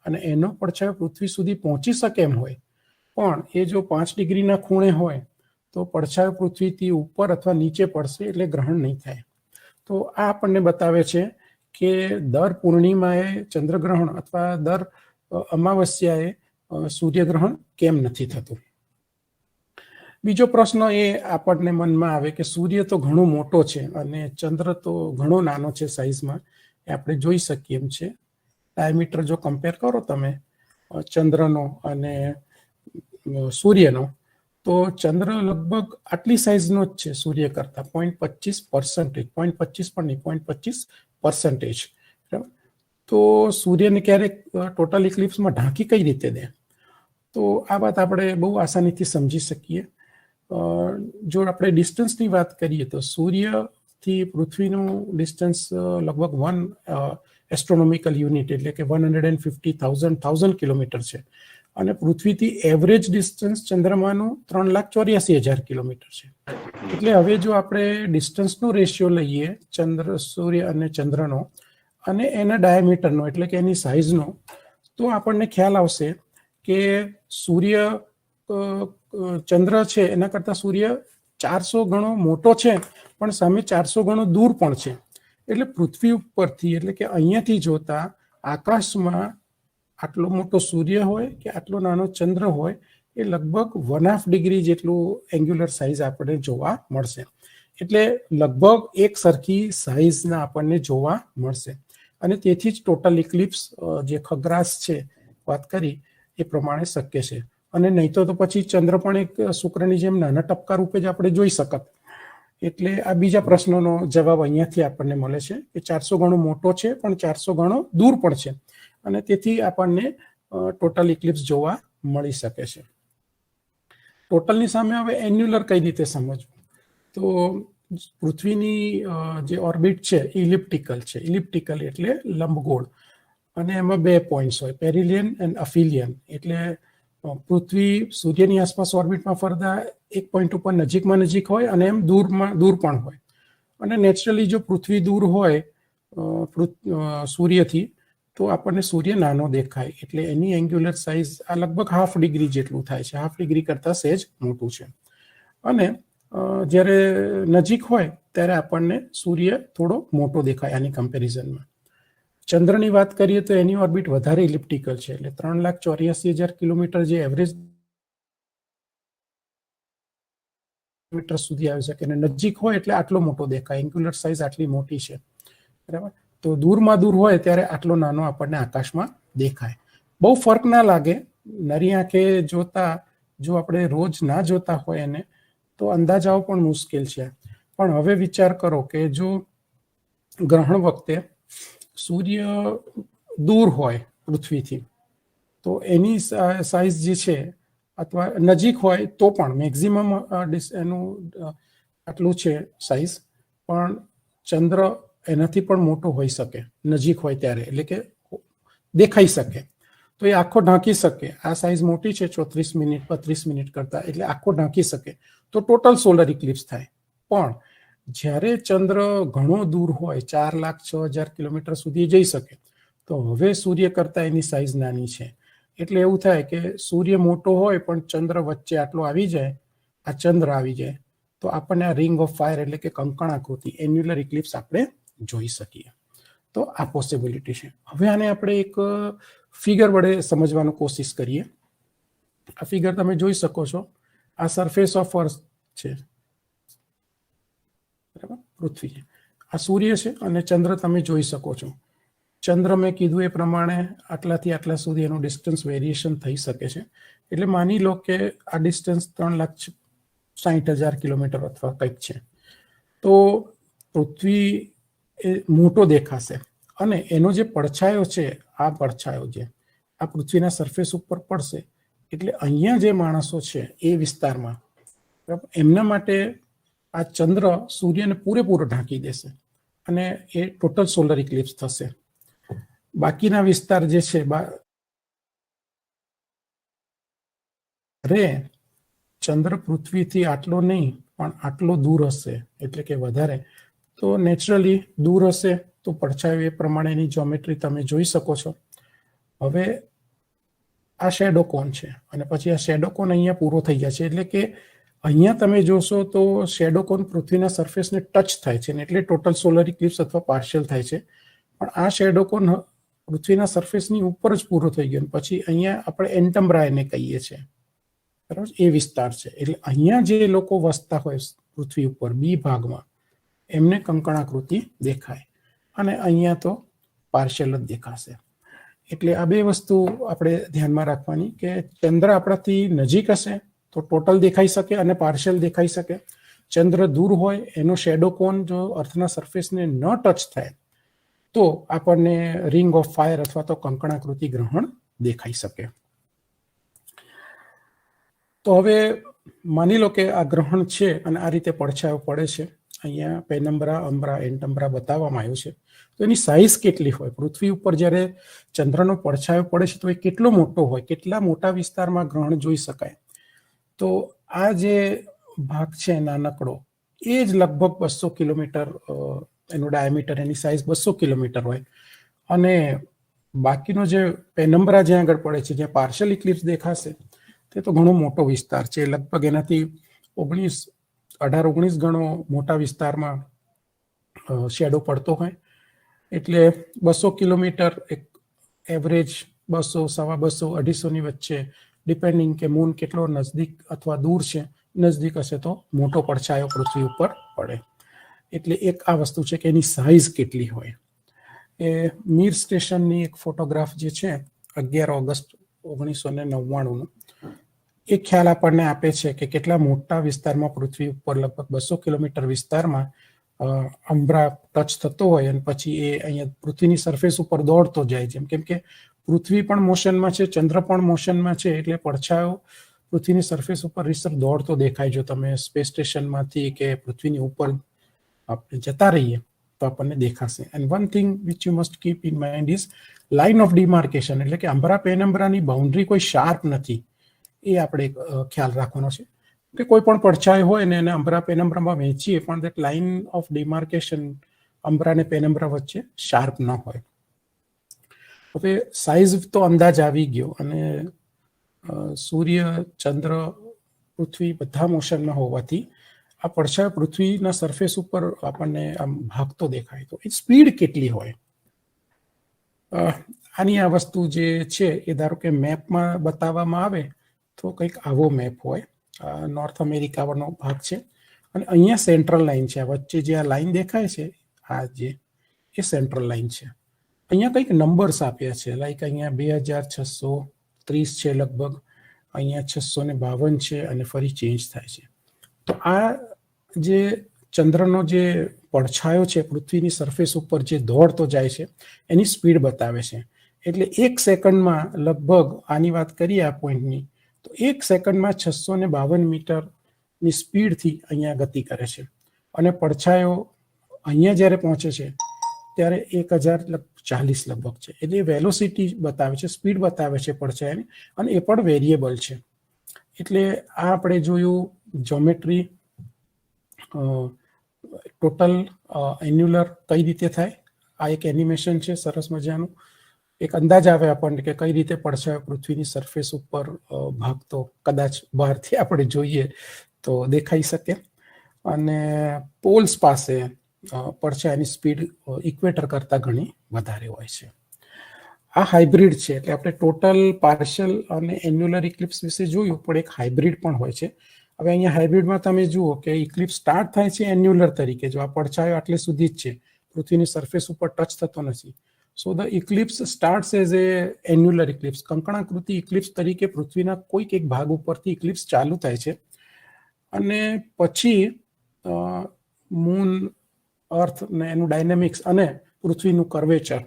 અને એનો પડછાયો પૃથ્વી સુધી પહોંચી શકે એમ હોય, પણ એ જો 5 ડિગ્રીના ખૂણે હોય તો પડછાયો પૃથ્વીથી ઉપર અથવા નીચે પડશે એટલે ગ્રહણ નહીં થાય. તો આ આપણને બતાવે છે કે દર પૂર્ણિમાએ ચંદ્રગ્રહણ અથવા દર અમાવસ્યાએ સૂર્યગ્રહણ કેમ નથી થતું. બીજો પ્રશ્ન એ આપણને મનમાં આવે કે સૂર્ય તો ઘણો મોટો છે અને ચંદ્ર તો ઘણો નાનો છે સાઇઝમાં, એ આપણે જોઈ શકીએ એમ છે. ડાયામીટર જો કમ્પેર કરો તમે ચંદ્રનો અને સૂર્યનો, તો ચંદ્ર લગભગ આટલી સાઇઝનો જ છે સૂર્ય કરતા, 0.25%, 0.25 પણ નહીં, 0.25%. બરાબર? તો સૂર્યને ક્યારેક ટોટલ ઇક્લિપ્સમાં ઢાંકી કઈ રીતે દે? તો આ વાત આપણે બહુ આસાનીથી સમજી શકીએ. જો આપણે ડિસ્ટન્સની વાત કરીએ તો સૂર્યથી પૃથ્વીનું ડિસ્ટન્સ લગભગ 1 એસ્ટ્રોનોમિકલ યુનિટ એટલે કે 150,000 કિલોમીટર છે, અને પૃથ્વીથી એવરેજ ડિસ્ટન્સ ચંદ્રમાનું 3,84,000 કિલોમીટર છે. એટલે હવે જો આપણે ડિસ્ટન્સનો રેશિયો લઈએ સૂર્ય અને ચંદ્રનો અને એના ડાયામીટરનો એટલે કે એની સાઇઝનો, તો આપણને ખ્યાલ આવશે કે સૂર્ય ચંદ્ર છે એના કરતાં સૂર્ય 400 ગણો મોટો છે, પણ સામે 400 ગણો દૂર પણ છે. એટલે પૃથ્વી ઉપરથી એટલે કે અહીંયાથી જોતા આકાશમાં આટલો મોટો સૂર્ય હોય કે આટલો નાનો ચંદ્ર હોય, એ લગભગ 1/2 ડિગ્રી જેટલું એંગ્યુલર સાઇઝ આપણને જોવા મળશે. એટલે લગભગ એક સરખી સાઇઝના આપણને જોવા મળશે. અને તેથી જ ટોટલ ઇક્લિપ્સ જે ખગ્રાસ છે વાત કરી એ પ્રમાણે શક્ય છે. અને નહીં તો પછી ચંદ્ર પણ એક શુક્રની જેમ નાના ટપકા રૂપે જ આપણે જોઈ શકત. એટલે આ બીજા પ્રશ્નનો જવાબ અહીંયાથી આપણને મળે છે કે 400 ગણો મોટો છે પણ 400 ગણો દૂર પણ છે, અને તેથી આપણને ટોટલ ઇક્લિપ્સ જોવા મળી શકે છે. ટોટલની સામે હવે એન્યુલર કઈ રીતે સમજવું? તો પૃથ્વીની જે ઓર્બિટ છે ઇલિપ્ટિકલ છે. ઇલિપ્ટિકલ એટલે લંબગોળ, અને એમાં 2 પોઈન્ટ્સ હોય, પેરિલિયન એન્ડ અફિલિયન. એટલે પૃથ્વી સૂર્યની આસપાસ ઓર્બિટમાં ફરતા એક પોઈન્ટ ઉપર નજીકમાં નજીક હોય અને એમ દૂર પણ હોય. અને નેચરલી જો પૃથ્વી દૂર હોય સૂર્યથી તો આપણને સૂર્ય નાનો દેખાય. એટલે એની એંગ્યુલર સાઇઝ આ લગભગ 1/2 ડિગ્રી જેટલું થાય છે, 1/2 ડિગ્રી કરતાં સહેજ મોટું છે. અને જ્યારે નજીક હોય ત્યારે આપણને સૂર્ય થોડો મોટો દેખાય આની કમ્પેરિઝનમાં. ચંદ્રની વાત કરીએ તો એની ઓર્બિટ વધારે ઇલિપ્ટિકલ છે, એટલે 3,84,000 કિલોમીટર જે એવરેજ મીટર સુધી આવી શકે. અને નજીક હોય એટલે આટલો મોટો દેખાય, એન્ગ્યુલર સાઇઝ આટલી મોટી છે, બરાબર. તો દૂરમાં દૂર હોય ત્યારે આટલો નાનો આપણને આકાશમાં દેખાય. બહુ ફરક ના લાગે નરી આંખે જોતા. જો આપણે રોજ ના જોતા હોય એને તો અંદાજાઓ પણ મુશ્કેલ છે. પણ હવે વિચાર કરો કે જો ગ્રહણ વખતે સૂર્ય દૂર હોય પૃથ્વીથી તો એની સાઇઝ જે છે, અથવા નજીક હોય તો પણ મેક્સિમમ એનું આટલું છે સાઇઝ, પણ ચંદ્ર એનાથી પણ મોટો હોઈ શકે નજીક હોય ત્યારે, એટલે કે દેખાઈ શકે. તો એ આખો ઢાંકી શકે. આ સાઇઝ મોટી છે 34 મિનિટ 32 મિનિટ કરતા, એટલે આખો ઢાંકી શકે તો ટોટલ સોલર ઇક્લિપ્સ થાય. પણ જ્યારે ચંદ્ર ઘણો દૂર હોય, 4,06,000 કિલોમીટર સુધી જઈ શકે, તો હવે સૂર્ય કરતાં એની સાઇઝ નાની છે. એટલે એવું થાય કે સૂર્ય મોટો હોય પણ ચંદ્ર વચ્ચે આટલો આવી જાય, આ ચંદ્ર આવી જાય, તો આપણને આ રિંગ ઓફ ફાયર એટલે કે કંકણ આકૃતિ એન્યુલર ઇક્લિપ્સ આપણે જોઈ શકીએ. તો આ પોસિબિલિટી છે. હવે આને આપણે એક ફિગર વડે સમજવાનો કોશિશ કરીએ. આ ફિગર તમે જોઈ શકો છો. આ સરફેસ ઓફ અર્થ છે, બરાબર, પૃથ્વી. આ સૂર્ય છે અને ચંદ્ર તમે જોઈ શકો છો. ચંદ્ર મેં કીધું એ પ્રમાણે આટલાથી આટલા સુધી એનું ડિસ્ટન્સ વેરિએશન થઈ શકે છે. એટલે માની લો કે આ ડિસ્ટન્સ 3,60,000 કિલોમીટર અથવા કંઈક છે. તો પૃથ્વી એ મોટો દેખાશે અને એનો જે પડછાયો છે, આ પડછાયો જે આ પૃથ્વીના સરફેસ ઉપર પડશે, એટલે અહીંયા જે માણસો છે એ વિસ્તારમાં, બરાબર, એમના માટે આ ચંદ્ર સૂર્યને પૂરેપૂરો ઢાંકી દેશે અને એ ટોટલ સોલર ઇક્લિપ્સ થશે. બાકીના વિસ્તાર જે છે ચંદ્ર પૃથ્વીથી આટલો નહીં પણ આટલો દૂર હશે, એટલે કે વધારે. તો નેચરલી દૂર હશે તો પડછાયો એ પ્રમાણેની જ્યોમેટ્રી તમે જોઈ શકો છો. હવે આ શેડો કોન છે અને પછી આ શેડો કોન અહીંયા પૂરો થઈ જાય છે. એટલે કે અહીંયા તમે જોશો તો શેડો કોન પૃથ્વીના સરફેસને ટચ થાય છે, એટલે ટોટલ સોલર ઇક્લિપ્સ અથવા પાર્શિયલ થાય છે. પણ આ શેડો કોન પૃથ્વીના સરફેસની ઉપર જ પૂરો થઈ ગયો. પછી અહીંયા આપણે એન્ટમ્બ્રા એને કહીએ છીએ, બરાબર, એ વિસ્તાર છે. એટલે અહીંયા જે લોકો વસતા હોય પૃથ્વી ઉપર બી ભાગમાં, એમને કંકણાકૃતિ દેખાય અને અહીંયા તો પાર્શિયલ જ દેખાશે. એટલે આ બે વસ્તુ આપણે ધ્યાનમાં રાખવાની કે ચંદ્ર આપણાથી નજીક હશે તો ટોટલ દેખાઈ શકે અને પાર્શિયલ દેખાઈ શકે. ચંદ્ર દૂર હોય એનો શેડો કોન જો અર્થના સરફેસને ન ટચ થાય તો આપણને રિંગ ઓફ ફાયર અથવા તો કંકણાકૃતિ ગ્રહણ દેખાઈ શકે. તો હવે માની લો કે આ ગ્રહણ છે અને આ રીતે પડછાયો પડે છે. અહીંયા પેનમ્બ્રા, અમ્બ્રા, એન્ટમ્બ્રા બતાવવામાં આવ્યું છે. તો એની સાઇઝ કેટલી હોય? પૃથ્વી ઉપર જ્યારે ચંદ્રનો પડછાયો પડે છે તો એ કેટલો મોટો હોય, કેટલા મોટા વિસ્તારમાં ગ્રહણ જોઈ શકાય? તો આ જે ભાગ છે નાનકડો, એ જ લગભગ 200 કિલોમીટર એનું ડાયામીટર, એની સાઇઝ 200 કિલોમીટર હોય. અને બાકીનો જે પેનમ્બ્રા જ્યાં આગળ પડે છે, જ્યાં પાર્શિયલ ઇક્લિપ્સ દેખાશે, તે તો ઘણો મોટો વિસ્તાર છે. લગભગ એનાથી 18-19 ગણો મોટા વિસ્તારમાં શેડો પડતો હોય. એટલે 200 કિલોમીટર એક એવરેજ 200, 250, 250ની વચ્ચે, ડિપેન્ડિંગ કે મૂન કેટલો નજદીક અથવા દૂર છે. નજદીક હશે તો મોટો પડછાયો પૃથ્વી ઉપર પડે. એટલે એક આ વસ્તુ છે કે એની સાઇઝ કેટલી હોય. એ મીર સ્ટેશનની એક ફોટોગ્રાફ જે છે 11 ઓગસ્ટ 1999નો, એ ખ્યાલ આપણને આપે છે કે કેટલા મોટા વિસ્તારમાં પૃથ્વી ઉપર લગભગ 200 કિલોમીટર વિસ્તારમાં અમ્બ્રા ટચ થતો હોય અને પછી એ અહીંયા પૃથ્વીની સરફેસ ઉપર દોડતો જાય. કેમ કે પૃથ્વી પણ મોશનમાં છે, ચંદ્ર પણ મોશનમાં છે, એટલે પડછાયો પૃથ્વીની સરફેસ ઉપર રીસર દોડતો દેખાય. જો તમે સ્પેસ સ્ટેશનમાંથી કે પૃથ્વીની ઉપર આપણે જતા રહીએ તો આપણને દેખાશે. And one thing which you must keep in mind is line of demarcation, એટલે કે અંબરા પેનમ્બરાની બાઉન્ડ્રી કોઈ શાર્પ નથી, એ આપણે ખ્યાલ રાખવાનો છે. કે કોઈ પણ પડછાયો હોય ને એને અંબરા પેનમ્બરામાં વહેંચીએ પણ દેટ લાઇન ઓફ ડિમાર્કેશન અંબરા અને પેનમ્બરા વચ્ચે શાર્પ ન હોય. હવે સાઇઝ તો અંદાજ આવી ગયો, અને સૂર્ય, ચંદ્ર, પૃથ્વી બધા મોશનમાં હોવાથી આ પડછાયો પૃથ્વીના સરફેસ ઉપર આપણને આમ ભાગતો દેખાય. તો એ સ્પીડ કેટલી હોય? આની આ વસ્તુ જે છે એ ધારો કે મેપમાં બતાવવામાં આવે તો કંઈક આવો મેપ હોય. નોર્થ અમેરિકાનો ભાગ છે, અને અહીંયા સેન્ટ્રલ લાઇન છે. આ વચ્ચે જે આ લાઇન દેખાય છે, આ જે એ સેન્ટ્રલ લાઇન છે. અહીંયા કંઈક નંબર્સ આપ્યા છે, લાઈક અહીંયા 2630 છે લગભગ, અહીંયા 652 છે, અને ફરી ચેન્જ થાય છે. તો આ જે ચંદ્રનો જે પડછાયો છે પૃથ્વીની સરફેસ ઉપર જે દોડતો જાય છે એની સ્પીડ બતાવે છે. એટલે 1 સેકન્ડમાં લગભગ, આની વાત કરીએ આ પોઈન્ટની, તો 1 સેકન્ડમાં 652 મીટરની સ્પીડથી અહીંયા ગતિ કરે છે. અને પડછાયો અહીંયા જ્યારે પહોંચે છે ત્યારે 1040 લગભગ છે. એટલે વેલોસિટી બતાવે છે, સ્પીડ બતાવે છે પડછાયાની, અને એ પણ વેરિયેબલ છે. એટલે આ આપણે જોયું જ્યોમેટ્રી, ટોટલ એન્યુલર કઈ રીતે થાય. આ એક એનિમેશન છે સરસ મજાનું, એક અંદાજ આવે આપણને કે કઈ રીતે પડછાયો પૃથ્વીની સરફેસ ઉપર ભાગતો કદાચ બહારથી આપણે જોઈએ તો દેખાઈ શકે. અને પોલ્સ પાસે પડછાયાની સ્પીડ ઇક્વેટર કરતાં ઘણી વધારે હોય છે. આ હાઇબ્રિડ છે, એટલે આપણે ટોટલ, પાર્શિયલ અને એન્યુલર ઇક્લિપ્સ વિશે જોયું, પણ એક હાઇબ્રિડ પણ હોય છે. હવે અહીંયા હાઇબ્રિડમાં તમે જુઓ કે ઇક્લિપ્સ સ્ટાર્ટ થાય છે એન્યુલર તરીકે, જો આ પડછાયો આટલે સુધી જ છે, પૃથ્વીની સરફેસ ઉપર ટચ થતો નથી. So the eclipse starts as a annular eclipse, કંકણાકૃતિ ઇક્લિપ્સ તરીકે પૃથ્વીના કોઈક એક ભાગ ઉપરથી ઇક્લિપ્સ ચાલુ થાય છે. અને પછી મૂન, અર્થ ને એનું ડાયનેમિક્સ અને પૃથ્વીનું કર્વેચર,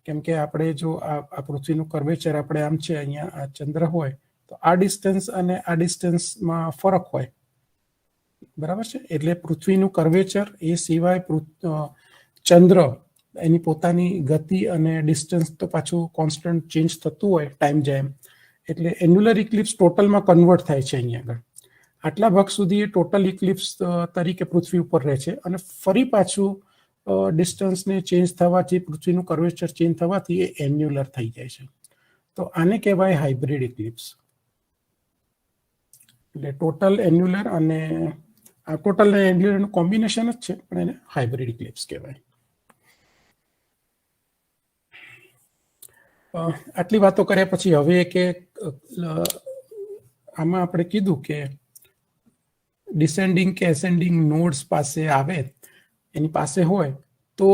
કેમ કે આપણે જો આ પૃથ્વીનું કર્વેચર આપણે આમ છે, અહીંયા આ ચંદ્ર હોય તો આ ડિસ્ટન્સ અને આ ડિસ્ટન્સમાં ફરક હોય, બરાબર છે. એટલે પૃથ્વીનું કર્વેચર, એ સિવાય ચંદ્ર એની પોતાની ગતિ અને ડિસ્ટન્સ તો પાછું કોન્સ્ટન્ટ ચેન્જ થતું હોય ટાઈમ જાય એમ. એટલે એન્યુલર ઇક્લિપ્સ ટોટલમાં કન્વર્ટ થાય છે. અહીંયા આગળ આટલા ભાગ સુધી એ ટોટલ ઇક્લિપ્સ તરીકે પૃથ્વી ઉપર રહે છે, અને ફરી પાછું ડિસ્ટન્સને ચેન્જ થવાથી, પૃથ્વીનું કર્વેચર ચેન્જ થવાથી એ એન્યુલર થઈ જાય છે. તો આને કહેવાય હાઇબ્રિડ ઇક્લિપ્સ. એટલે ટોટલ એન્યુલર અને આ ટોટલ અને એન્યુલરનું કોમ્બિનેશન જ છે, પણ એને હાઇબ્રિડ ઇક્લિપ્સ કહેવાય. આટલી વાતો કર્યા પછી હવે કે આમાં આપણે કીધું કે ડિસેન્ડિંગ કે એસેન્ડિંગ નોડ્સ પાસે આવે, એની પાસે હોય તો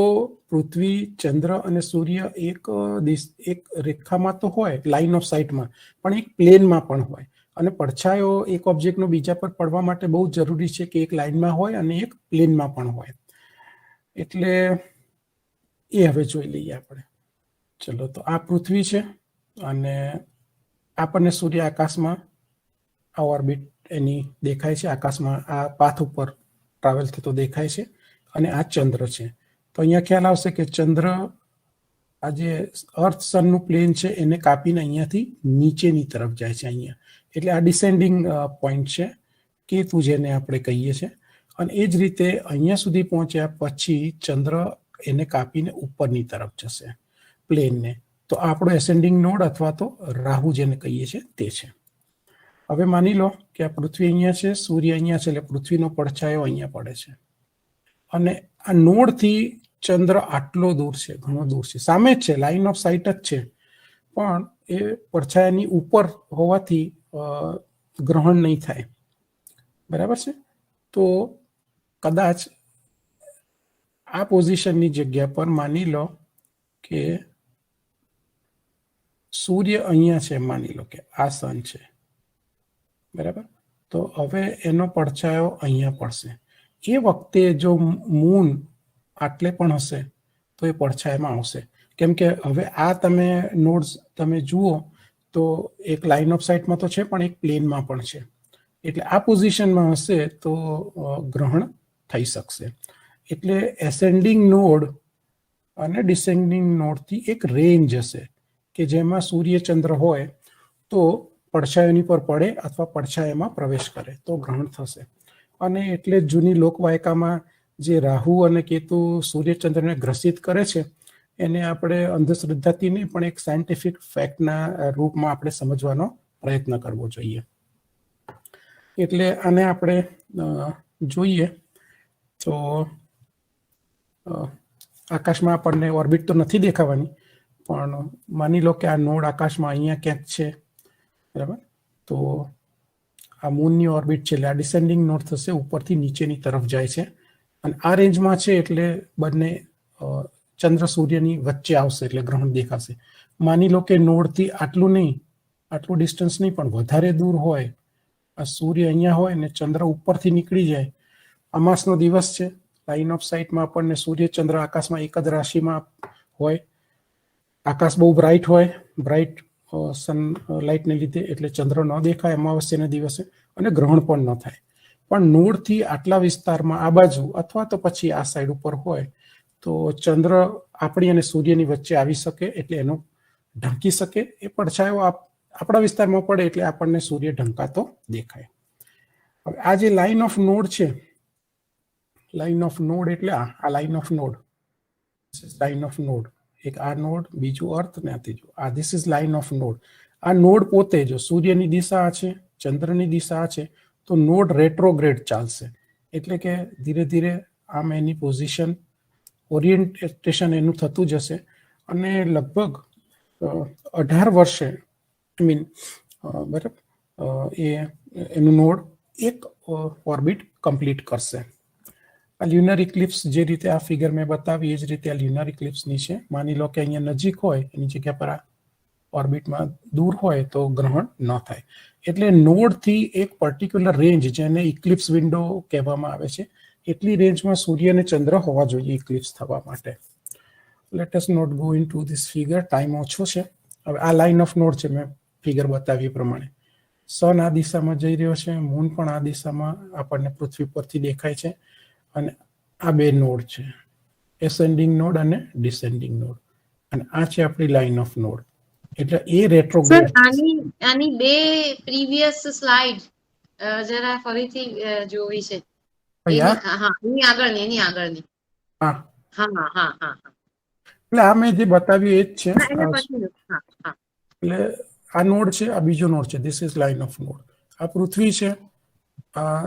પૃથ્વી, ચંદ્ર અને સૂર્ય એક રેખામાં તો હોય, લાઇન ઓફ સાઇટમાં, પણ એક પ્લેનમાં પણ હોય. અને પડછાયો એક ઓબ્જેક્ટનો બીજા પર પડવા માટે બહુ જરૂરી છે કે એક લાઇનમાં હોય અને એક પ્લેનમાં પણ હોય. એટલે એ હવે જોઈ લઈએ આપણે. ચલો, તો આ પૃથ્વી છે, અને આપણને સૂર્ય આકાશમાં આ ઓર્બિટ એની દેખાય છે, આકાશમાં આ પાથ ઉપર ટ્રાવેલ થતો દેખાય છે. અને આ ચંદ્ર છે. તો અહીંયા ખ્યાલ આવશે કે ચંદ્ર, આ જે અર્થ સનનું પ્લેન છે એને કાપીને અહીંયાથી નીચેની તરફ જાય છે અહીંયા. એટલે આ ડિસેન્ડિંગ પોઈન્ટ છે, કેતુ જેને આપણે કહીએ છીએ. અને એ જ રીતે અહીંયા સુધી પહોંચ્યા પછી ચંદ્ર એને કાપીને ઉપરની તરફ જશે, પ્લેનને. તો આપણો એસેન્ડિંગ નોડ અથવા તો રાહુ જેને કહીએ છીએ તે છે. હવે માની લો કે આ પૃથ્વી અહીંયા છે, સૂર્ય અહીંયા છે, એટલે પૃથ્વીનો પડછાયો અહીંયા પડે છે. અને આ નોડથી ચંદ્ર આટલો દૂર છે, ઘણો દૂર છે, સામે જ છે, લાઇન ઓફ સાઇટ જ છે, પણ એ પડછાયાની ઉપર હોવાથી ગ્રહણ નહીં થાય, બરાબર છે. તો કદાચ આ પોઝિશનની જગ્યા પર માની લો કે સૂર્ય અહીંયા છે, માની લો કે આ સન છે, બરાબર. તો હવે એનો પડછાયો અહીંયા પડશે. એ વખતે જો મૂન આટલે પણ હશે તો એ પડછાયામાં આવશે, કેમ કે હવે આ તમે નોડ્સ તમે જુઓ તો એક લાઇન ઓફ સાઇટમાં તો છે, પણ એક પ્લેનમાં પણ છે. એટલે આ પોઝિશનમાં હશે તો ગ્રહણ થઈ શકશે. એટલે એસેન્ડિંગ નોડ અને ડિસેન્ડિંગ નોડથી એક રેન્જ હશે કે જેમાં સૂર્ય ચંદ્ર હોય તો પડછાયાની પર પડે અથવા પડછાયામાં પ્રવેશ કરે તો ગ્રહણ થશે. અને એટલે જૂની લોકવાયકામાં જે રાહુ અને કેતુ સૂર્યચંદ્રને ગ્રસિત કરે છે એને આપણે અંધશ્રદ્ધાથી નહીં પણ એક સાયન્ટિફિક ફેક્ટના રૂપમાં આપણે સમજવાનો પ્રયત્ન કરવો જોઈએ. એટલે આને આપણે જોઈએ તો આકાશમાં આપણને ઓર્બિટ તો નથી દેખાવાની, પણ માની લો કે આ નોડ આકાશમાં અહીંયા ક્યાંક છે, બરાબર? તો આ મૂનની ઓર્બિટ છે એટલે આ ડિસેન્ડિંગ નોડ થશે, ઉપરથી નીચેની તરફ જાય છે અને આ રેન્જમાં છે એટલે બંને ચંદ્ર સૂર્યની વચ્ચે આવશે એટલે ગ્રહણ દેખાશે. માની લો કે નોડથી આટલું નહીં, આટલું ડિસ્ટન્સ નહીં પણ વધારે દૂર હોય, આ સૂર્ય અહીંયા હોય ને ચંદ્ર ઉપરથી નીકળી જાય, અમાસનો દિવસ છે, લાઇન ઓફ સાઇટમાં આપણને સૂર્ય ચંદ્ર આકાશમાં એક જ રાશિમાં હોય, આકાશ બહુ બ્રાઇટ હોય, બ્રાઇટ સનલાઇટને લીધે એટલે ચંદ્ર ન દેખાય અમાવસ્યાના દિવસે અને ગ્રહણ પણ ન થાય. પણ નોડથી આટલા વિસ્તારમાં આ બાજુ અથવા તો પછી આ સાઈડ ઉપર હોય તો ચંદ્ર આપણી અને સૂર્યની વચ્ચે આવી શકે એટલે એનો ઢંકી શકે, એ પડછાયો આપણા વિસ્તારમાં પડે એટલે આપણને સૂર્ય ઢંકાતો દેખાય. હવે આ જે લાઇન ઓફ નોડ છે, લાઇન ઓફ નોડ એટલે આ line of node, line of node, એક આ નોડ, બીજું અર્થ ને આ ત્રીજું, આ this is line of node. આ નોડ પોતે જો સૂર્યની દિશા છે, ચંદ્રની દિશા છે, તો નોડ રેટ્રોગ્રેડ ચાલશે, એટલે કે ધીરે ધીરે આમ એની પોઝિશન ઓરિએન્ટેશન એનું થતું જશે અને લગભગ 18 વર્ષે બરાબર એનું નોડ એક ઓર્બિટ કમ્પ્લીટ કરશે. આ લ્યુનર ઇક્લિપ્સ જે રીતે આ ફિગર મેં બતાવી એ જ રીતે આ લ્યુનર ઇક્લિપ્સની છે. માની લો કે અહીંયા નજીક હોય એની જગ્યા પર આ ઓર્બિટમાં દૂર હોય તો ગ્રહણ ન થાય. એટલે નોડથી એક પર્ટિક્યુલર રેન્જ જેને ઇક્લિપ્સ વિન્ડો કહેવામાં આવે છે એટલી રેન્જમાં સૂર્ય અને ચંદ્ર હોવા જોઈએ ઇક્લિપ્સ થવા માટે. Let us not go into this figure, time ઓછો છે. હવે આ લાઇન ઓફ નોડ છે, મેં ફિગર બતાવી પ્રમાણે સન આ દિશામાં જઈ રહ્યો છે, મૂન પણ આ દિશામાં આપણને પૃથ્વી પરથી દેખાય છે અને આ બે નોડ છે, એસેન્ડિંગ નોડ અને ડિસેન્ડિંગ નોડ, અને આ છે આપણી લાઇન ઓફ નોડ. એટલે એ રેટ્રોગ્રેડ. આની બે પ્રીવિયસ સ્લાઇડ જરા ફરીથી જોવી છે. એની આગળની હા હા હા હા હા. એટલે આ મેં જે બતાવ્યું એ જ છે. હા. એટલે આ નોડ છે, આ બીજો નોડ છે, this is line of node. આ પૃથ્વી છે, આ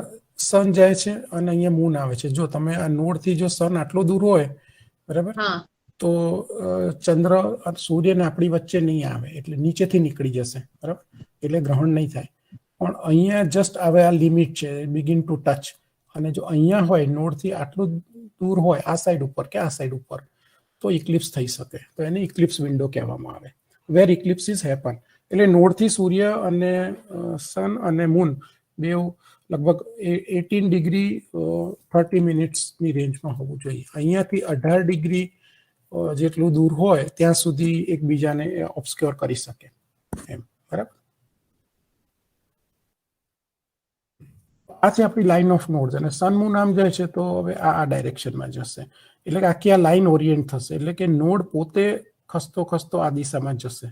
સન જાય છે અને અહીંયા મૂન આવે છે. જો તમે આ નોડથી જો સન આટલો દૂર હોય, બરાબર, તો ચંદ્ર સૂર્ય ને આપણી વચ્ચે નહીં આવે એટલે નીચેથી નીકળી જશે, બરાબર, એટલે ગ્રહણ નહીં થાય. પણ અહીંયા જસ્ટ હવે આ લિમિટ છે, બિગિન ટુ ટચ, અને જો અહીંયા હોય નોડથી આટલું દૂર હોય આ સાઈડ ઉપર કે આ સાઈડ ઉપર તો ઇક્લિપ્સ થઈ શકે. તો એને ઇક્લિપ્સ વિન્ડો કહેવામાં આવે, વેર ઇક્લિપ્સિસ હેપન. એટલે નોડથી સૂર્ય અને સન અને મૂન બે લગભગ 18 ડિગ્રી 30 મિનિટ્સની રેન્જમાં હોવું જોઈએ. અહીંયાથી 18 ડિગ્રી જેટલું દૂર હોય ત્યાં સુધી એકબીજાને ઓબ્સ્ક્યોર કરી શકે એમ, બરાબર. આ છે આપણી લાઇન ઓફ નોડ્સ અને સન મૂન આમ જાય છે તો હવે આ ડાયરેક્શનમાં જશે, એટલે કે આખી આ લાઇન ઓરિએન્ટ થશે, એટલે કે નોડ પોતે ખસતો ખસતો આ દિશામાં જશે,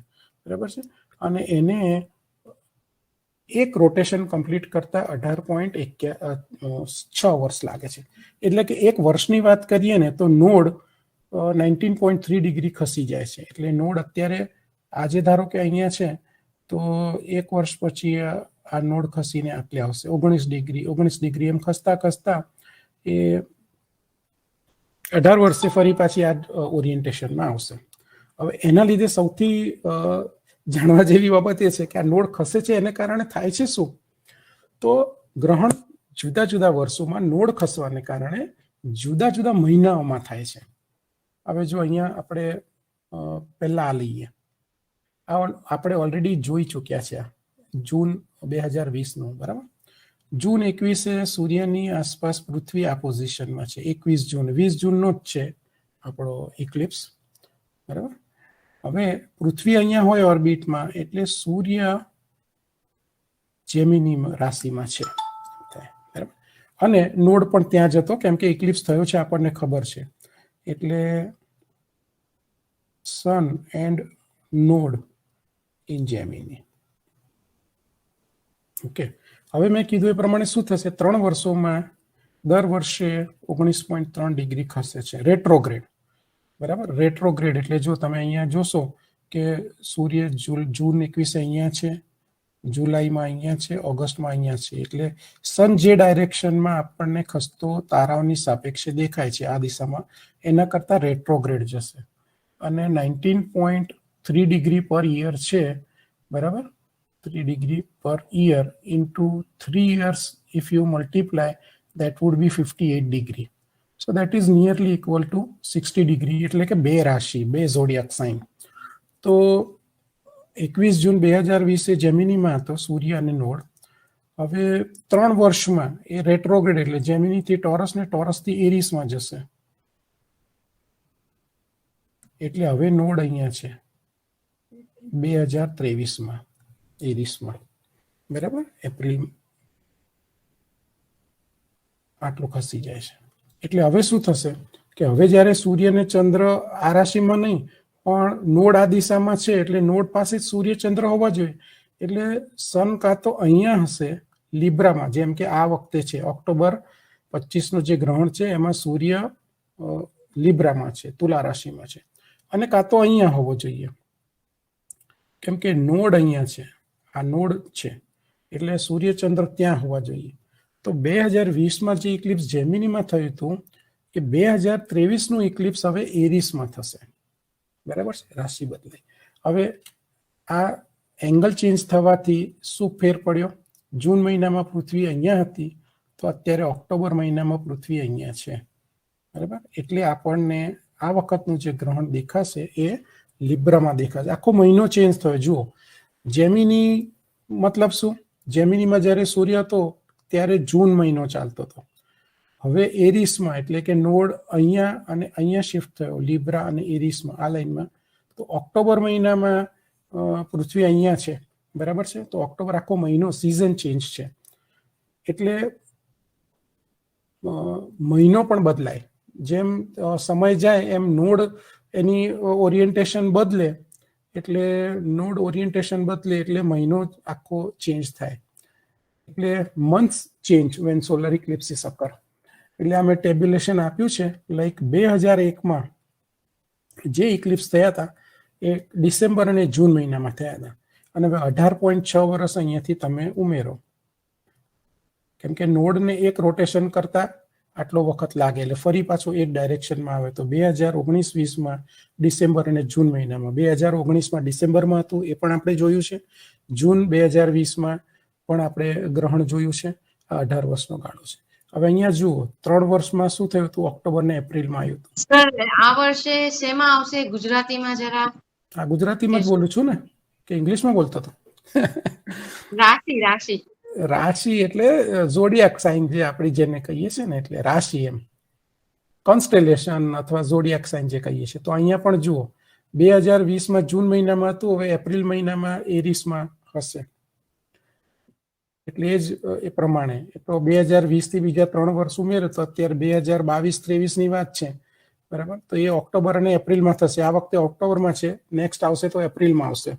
બરાબર છે. અને એને એક રોટેશન કમ્પ્લીટ કરતા 18.6 વર્ષ લાગે છે. એટલે કે એક વર્ષની વાત કરીએ ને તો નોડ 19.3 ડિગ્રી ખસી જાય છે. એટલે નોડ અત્યારે આજે ધારો કે અહીંયા છે તો એક વર્ષ પછી આ નોડ ખસીને આટલે આવશે 19 ડિગ્રી એમ ખસતા ખસતા એ 18 વર્ષે ફરી પાછી આ ઓરિએન્ટેશનમાં આવશે. હવે એના લીધે સૌથી જાણવા જેવી બાબત એ છે કે આ નોડ ખસે છે એને કારણે થાય છે શું, તો ગ્રહણ જુદા જુદા વર્ષોમાં નોડ ખસવાને કારણે જુદા જુદા મહિનાઓમાં થાય છે. હવે જો અહીંયા આપણે પહેલા આ લઈએ, આપણે ઓલરેડી જોઈ ચૂક્યા છે જૂન 2020નું, બરાબર. જૂન 21 સૂર્યની આસપાસ પૃથ્વી આ પોઝિશનમાં છે. 21 જૂન 20 જૂનનો જ છે આપણો ઇક્લિપ્સ, બરાબર. હવે પૃથ્વી અહીંયા હોય ઓર્બિટમાં એટલે સૂર્ય જેમિની રાશિમાં છે, બરાબર. અને નોડ પણ ત્યાં જ હતો, કેમ કે ઇક્લિપ્સ થયો છે આપણને ખબર છે. એટલે sun and node in Gemini. Okay, હવે મેં કીધું એ પ્રમાણે શું થશે, 3 વર્ષોમાં દર વર્ષે 19.3 ડિગ્રી ખસે છે રેટ્રોગ્રેડ. બરાબર, રેટ્રોગ્રેડ એટલે જો તમે અહીંયા જોશો કે સૂર્ય જૂન 21 અહીંયા છે, જુલાઈમાં અહીંયા છે, ઓગસ્ટમાં અહીંયા છે. એટલે સન જે ડાયરેક્શનમાં આપણને ખસતો તારાઓની સાપેક્ષે દેખાય છે આ દિશામાં, એના કરતાં રેટ્રોગ્રેડ જશે. અને 19.3 ડિગ્રી પર યર છે. બરાબર, 3 degree per year into 3 years, if you multiply, that would be 58 degree. So that is nearly equal to 60 degree. એટલે કે 2 રાશિ, 2 zodiac sign. તો 21 જૂન 2020 એ જેમિનીમાં હતો સૂર્ય અને નોડ. હવે 3 વર્ષમાં એ રેટ્રોગ્રેડ એટલે જેમિનીથી ટોરસ ને ટોરસથી એરીસમાં જશે. એટલે હવે નોડ અહીંયા છે 2023માં એરીસમાં. બરાબર, એપ્રિલ આટલું ખસી જાય છે. એટલે હવે શું થશે કે હવે જ્યારે સૂર્ય ને ચંદ્ર આ રાશિમાં નહીં પણ નોડ આ દિશામાં છે, એટલે નોડ પાસે જ સૂર્ય ચંદ્ર હોવા જોઈએ. એટલે સન કાં તો અહીંયા હશે લિબ્રામાં, જેમ કે આ વખતે છે ઓક્ટોબર 25નું જે ગ્રહણ છે એમાં સૂર્ય લિબ્રામાં છે, તુલા રાશિમાં છે, અને કાં તો અહીંયા હોવો જોઈએ, કેમ કે નોડ અહીંયા છે, આ નોડ છે, એટલે સૂર્ય ચંદ્ર ત્યાં હોવા જોઈએ. તો 2020માં જે ઇક્લિપ્સ જેમિનીમાં થયું હતું એ 2023નું ઇક્લિપ્સ હવે એરીસમાં થશે. બરાબર છે, રાશિ બદલાઈ. હવે આ એંગલ ચેન્જ થવાથી શું ફેર પડ્યો? જૂન મહિનામાં પૃથ્વી અહીંયા હતી, તો અત્યારે ઓક્ટોબર મહિનામાં પૃથ્વી અહીંયા છે. બરાબર, એટલે આપણને આ વખતનું જે ગ્રહણ દેખાશે એ લિબ્રામાં દેખાશે. આખો મહિનો ચેન્જ થયો. જુઓ, જેમિની મતલબ શું? જેમિનીમાં જ્યારે સૂર્ય હતો ત્યારે જૂન મહિનો ચાલતો હતો. હવે એરીસમાં એટલે કે નોડ અહીંયા અને અહીંયા શિફ્ટ થયો, લિબ્રા અને એરીસમાં, આ લાઈનમાં. તો ઓક્ટોબર મહિનામાં પૃથ્વી અહીંયા છે. બરાબર છે, તો ઓક્ટોબર આખો મહિનો સિઝન ચેન્જ છે. એટલે મહિનો પણ બદલાય. જેમ સમય જાય એમ નોડ એની ઓરિએન્ટેશન બદલે, એટલે નોડ ઓરિએન્ટેશન બદલે એટલે મહિનો આખો ચેન્જ થાય. એટલે months change when solar eclipses occur. એટલે અમે ટેબ્યુલેશન આપ્યું છે. લાઈક 2001માં જે ઇક્લિપ્સ થયા હતા એ ડિસેમ્બર અને જૂન મહિનામાં થયા હતા. અને હવે 18.6 વર્ષ અહીંયાથી તમે ઉમેરો, કેમ કે નોડને એક રોટેશન કરતા આટલો વખત લાગે, એટલે ફરી પાછું એક ડાયરેક્શનમાં આવે. તો 2019-20માં ડિસેમ્બર અને જૂન મહિનામાં, 2019માં ડિસેમ્બરમાં હતું એ પણ આપણે જોયું છે, જૂન 2020માં પણ આપણે ગ્રહણ જોયું છે. આ 18 વર્ષનો ગાળો છે. હવે અહીંયા જુઓ 3 વર્ષમાં શું થયું હતું, ઓક્ટોબર ને એપ્રિલમાં આવ્યું હતું. સર આ વર્ષે શેમાં આવશે? ગુજરાતીમાં જરા. આ ગુજરાતીમાં જ બોલું છું ને, કે ઇંગ્લિશમાં બોલતો હતો? રાશિ રાશિ એટલે ઝોડિયાક સાઇન જે આપણી જેને કહીએ છીએ ને, એટલે રાશિ એમ કોન્સ્ટેલેશન અથવા ઝોડિયાક સાઇન જે કહીએ છીએ. તો અહીંયા પણ જુઓ 2020માં જૂન મહિનામાં હતું, હવે એપ્રિલ મહિનામાં એરીસમાં હશે. એટલે એ પ્રમાણે તો 2020થી બીજા 3 વર્ષ ઉમેરે તો અત્યારે 2022-23ની વાત છે. બરાબર, તો એ ઓક્ટોબર અને એપ્રિલમાં થશે. આ વખતે ઓક્ટોબરમાં છે, નેક્સ્ટ આવશે તો એપ્રિલમાં આવશે.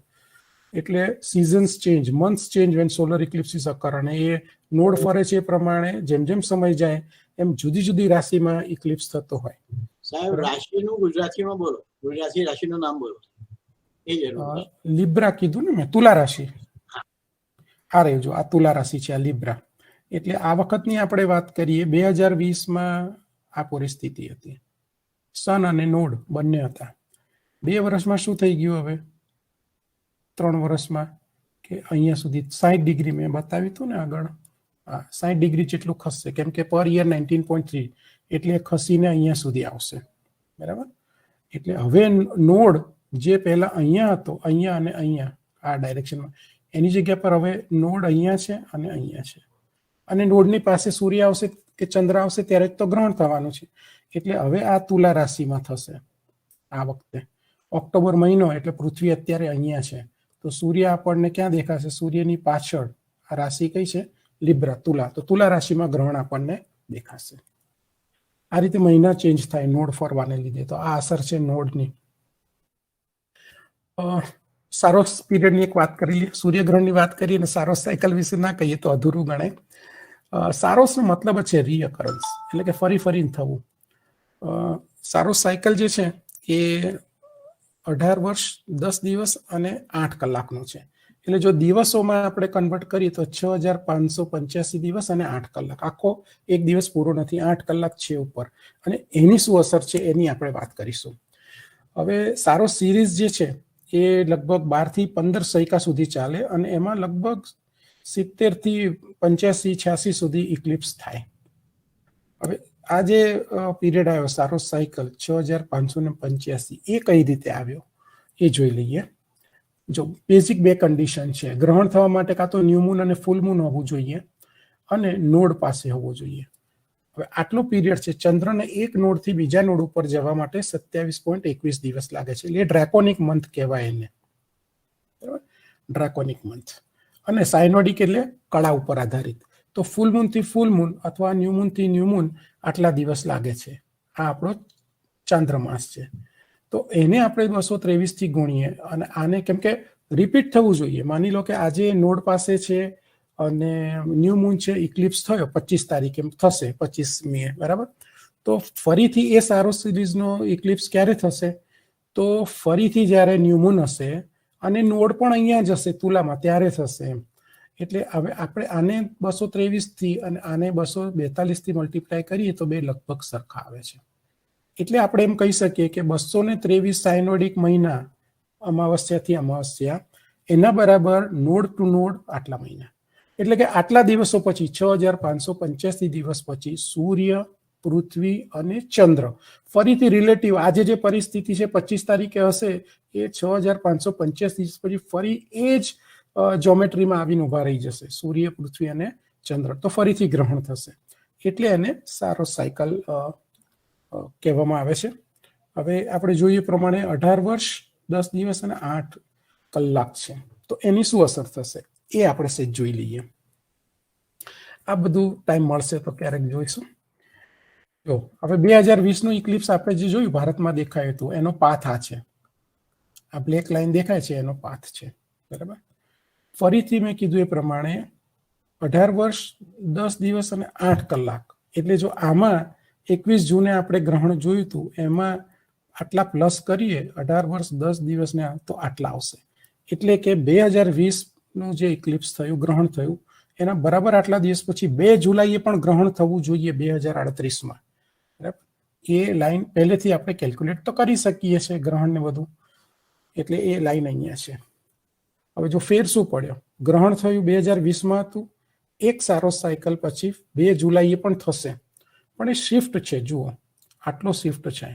એટલે seasons change, months change when solar eclipses occur. અને એ નોડ ફરે છે એ પ્રમાણે જેમ જેમ સમય જાય એમ જુદી જુદી રાશિમાં ઇક્લિપ્સ થતો હોય. સાહેબ, રાશિનું ગુજરાતીમાં બોલો, ગુજરાતી રાશિનું નામ બોલો. એ જરૂર. લિબ્રા કીધું ને મેં, તુલા રાશિ. આ રહ્યું જો, આ તુલા રાશિ છે, આ લિબ્રા. એટલે આ વખતની આપણે વાત કરીએ, 2020માં આ પરિસ્થિતિ હતી. સન અને નોડ બંને હતા. 2 વર્ષમાં શું થઈ ગયું? હવે 3 વર્ષમાં કે અહીંયા સુધી 60 ડિગ્રી મેં બતાવ્યું હતું ને આગળ, 60 ડિગ્રી જેટલું ખસશે, કેમ કે પર યર 19.3, એટલે ખસીને અહીંયા સુધી આવશે. બરાબર, એટલે હવે નોડ જે પહેલા અહીંયા હતો, અહીંયા અને અહીંયા આ ડાયરેક્શનમાં, એની જગ્યા પર હવે નોડ અહીંયા છે અને અહીંયા છે. અને નોડની પાસે સૂર્ય આવશે કે ચંદ્ર આવશે ત્યારે જ તો ગ્રહણ થવાનું છે. એટલે હવે આ તુલા રાશિમાં થશે આ વખતે. ઓક્ટોબર મહિનો એટલે પૃથ્વી અત્યારે અહીંયા છે, તો સૂર્ય આપણને ક્યાં દેખાશે? સૂર્યની પાછળ આ રાશિ કઈ છે? લિબ્રા, તુલા. તો તુલા રાશિમાં ગ્રહણ આપણને દેખાશે. આ રીતે મહિના ચેન્જ થાય નોડ ફરવાને લીધે. તો આ અસર છે નોડની. સારોસ પીરિયડની એક વાત કરી લઈએ. સૂર્યગ્રહણની વાત કરીએ અને સારોસ સાયકલ વિશે ના કહીએ તો અધૂરું ગણાય. સારોસનો મતલબ છે રીઅકરન્સ, એટલે કે ફરી ફરીને થવું. સારોસ સાયકલ જે છે એ 18 વર્ષ 10 દિવસ અને 8 કલાકનો છે. એટલે જો દિવસોમાં આપણે કન્વર્ટ કરીએ તો 6585 દિવસ અને 8 કલાક. આખો એક દિવસ પૂરો નથી, 8 કલાક છે ઉપર. અને એની શું અસર છે એની આપણે વાત કરીશું. હવે સારોસ સિરીઝ જે છે એ લગભગ 12 થી 15 સૈકા સુધી ચાલે અને એમાં લગભગ 70 થી 85 86 સુધી ઇક્લિપ્સ થાય. હવે આ જે પીરિયડ આવ્યો સારોસ સાયકલ 6585 એ કઈ રીતે આવ્યો એ જોઈ લઈએ. જો બેઝિક બે કન્ડિશન છે. ગ્રહણ થવા માટે કાં તો ન્યૂ મૂન અને ફૂલ મૂન હોવું જોઈએ અને નોડ પાસે હોવું જોઈએ. હવે આટલો પીરિયડ છે. ચંદ્રને એક નોડ થી બીજા નોડ ઉપર જવા માટે 27.21 દિવસ લાગે છે. એટલે ડ્રેકોનિક મંથ કહેવાય એને, બરાબર, ડ્રેકોનિક મંથ. અને સાયનોડિક એટલે કળા ઉપર આધારિત. તો ફૂલ મૂન થી ફૂલ મૂન અથવા ન્યૂ મૂન થી ન્યૂ મૂન આટલા દિવસ લાગે છે. આ આપણો ચાંદ્રમાસ છે. તો એને આપણે 223 થી ગુણીએ અને આને કેમ કે રિપીટ થવું જોઈએ. માની લો કે આજે નોડ પાસે છે અને ન્યૂ મૂન છે, ઇક્લિપ્સ થયો 25 તારીખે થશે, 25 મે, બરાબર. તો ફરીથી એ સારોસ સિરીઝનો ઇક્લિપ્સ ક્યારે થશે? તો ફરીથી જ્યારે ન્યૂ મૂન હશે અને નોડ પણ અહીંયા જ હશે તુલામાં, ત્યારે થશે એમ. એટલે હવે આપણે આને 223 થી અને આને 242 થી મલ્ટીપ્લાય કરીએ તો બે લગભગ સરખા આવે છે. એટલે આપણે એમ કહી શકીએ કે 223 સાયનોડિક મહિના અમાવસ્યાથી અમાવસ્યા એના બરાબર નોડ ટુ નોડ આટલા મહિના. એટલે કે આટલા દિવસો પછી 6585 દિવસ પછી સૂર્ય, પૃથ્વી અને ચંદ્ર ફરીથી રિલેટિવ આજે જે પરિસ્થિતિ છે 25 તારીખે હશે એ 6585 દિવસ પછી ફરી એ જ જ્યોમેટ્રીમાં આવીને ઉભા રહી જશે, સૂર્ય, પૃથ્વી અને ચંદ્ર. તો ફરીથી ગ્રહણ થશે. એટલે એને સારોસ સાયકલ કહેવામાં આવે છે. હવે આપણે જોઈએ પ્રમાણે 18 વર્ષ 10 દિવસ અને 8 કલાક છે. તો એની શું અસર થશે એ આપણે સેજ જોઈ લઈએ. આ બધું ટાઈમ મળશે તો ક્યારેક જોઈશું. જો હવે 2020 નું ઇક્લિપ્સ આપણે જે જોયું ભારતમાં દેખાયું હતું એનો પાથ આ છે. આ બ્લેક લાઈન દેખાય છે એનો પાથ છે, બરાબર. ફરીથી મેં કીધું એ પ્રમાણે 18 વર્ષ 10 દિવસ અને 8 કલાક. એટલે જો આમાં 21 જૂને આપણે ગ્રહણ જોયું હતું એમાં આટલા પ્લસ કરીએ 18 વર્ષ 10 દિવસને તો આટલા આવશે. એટલે કે 2020 નું જે ઇક્લિપ્સ થયું, ગ્રહણ થયું, એના બરાબર આટલા દિવસ પછી 2 જુલાઈએ પણ ગ્રહણ થવું જોઈએ 2038માં, બરાબર. એ લાઈન પહેલેથી આપણે કેલ્ક્યુલેટ તો કરી શકીએ છીએ ગ્રહણને બધું. એટલે એ લાઈન અહીંયા છે. હવે જો ફેર શું પડ્યો, ગ્રહણ થયું 2020માં હતું, એક સારોસ સાયકલ પછી 2 જુલાઈએ પણ થશે, પણ એ શિફ્ટ છે. જુઓ આટલો શિફ્ટ છે,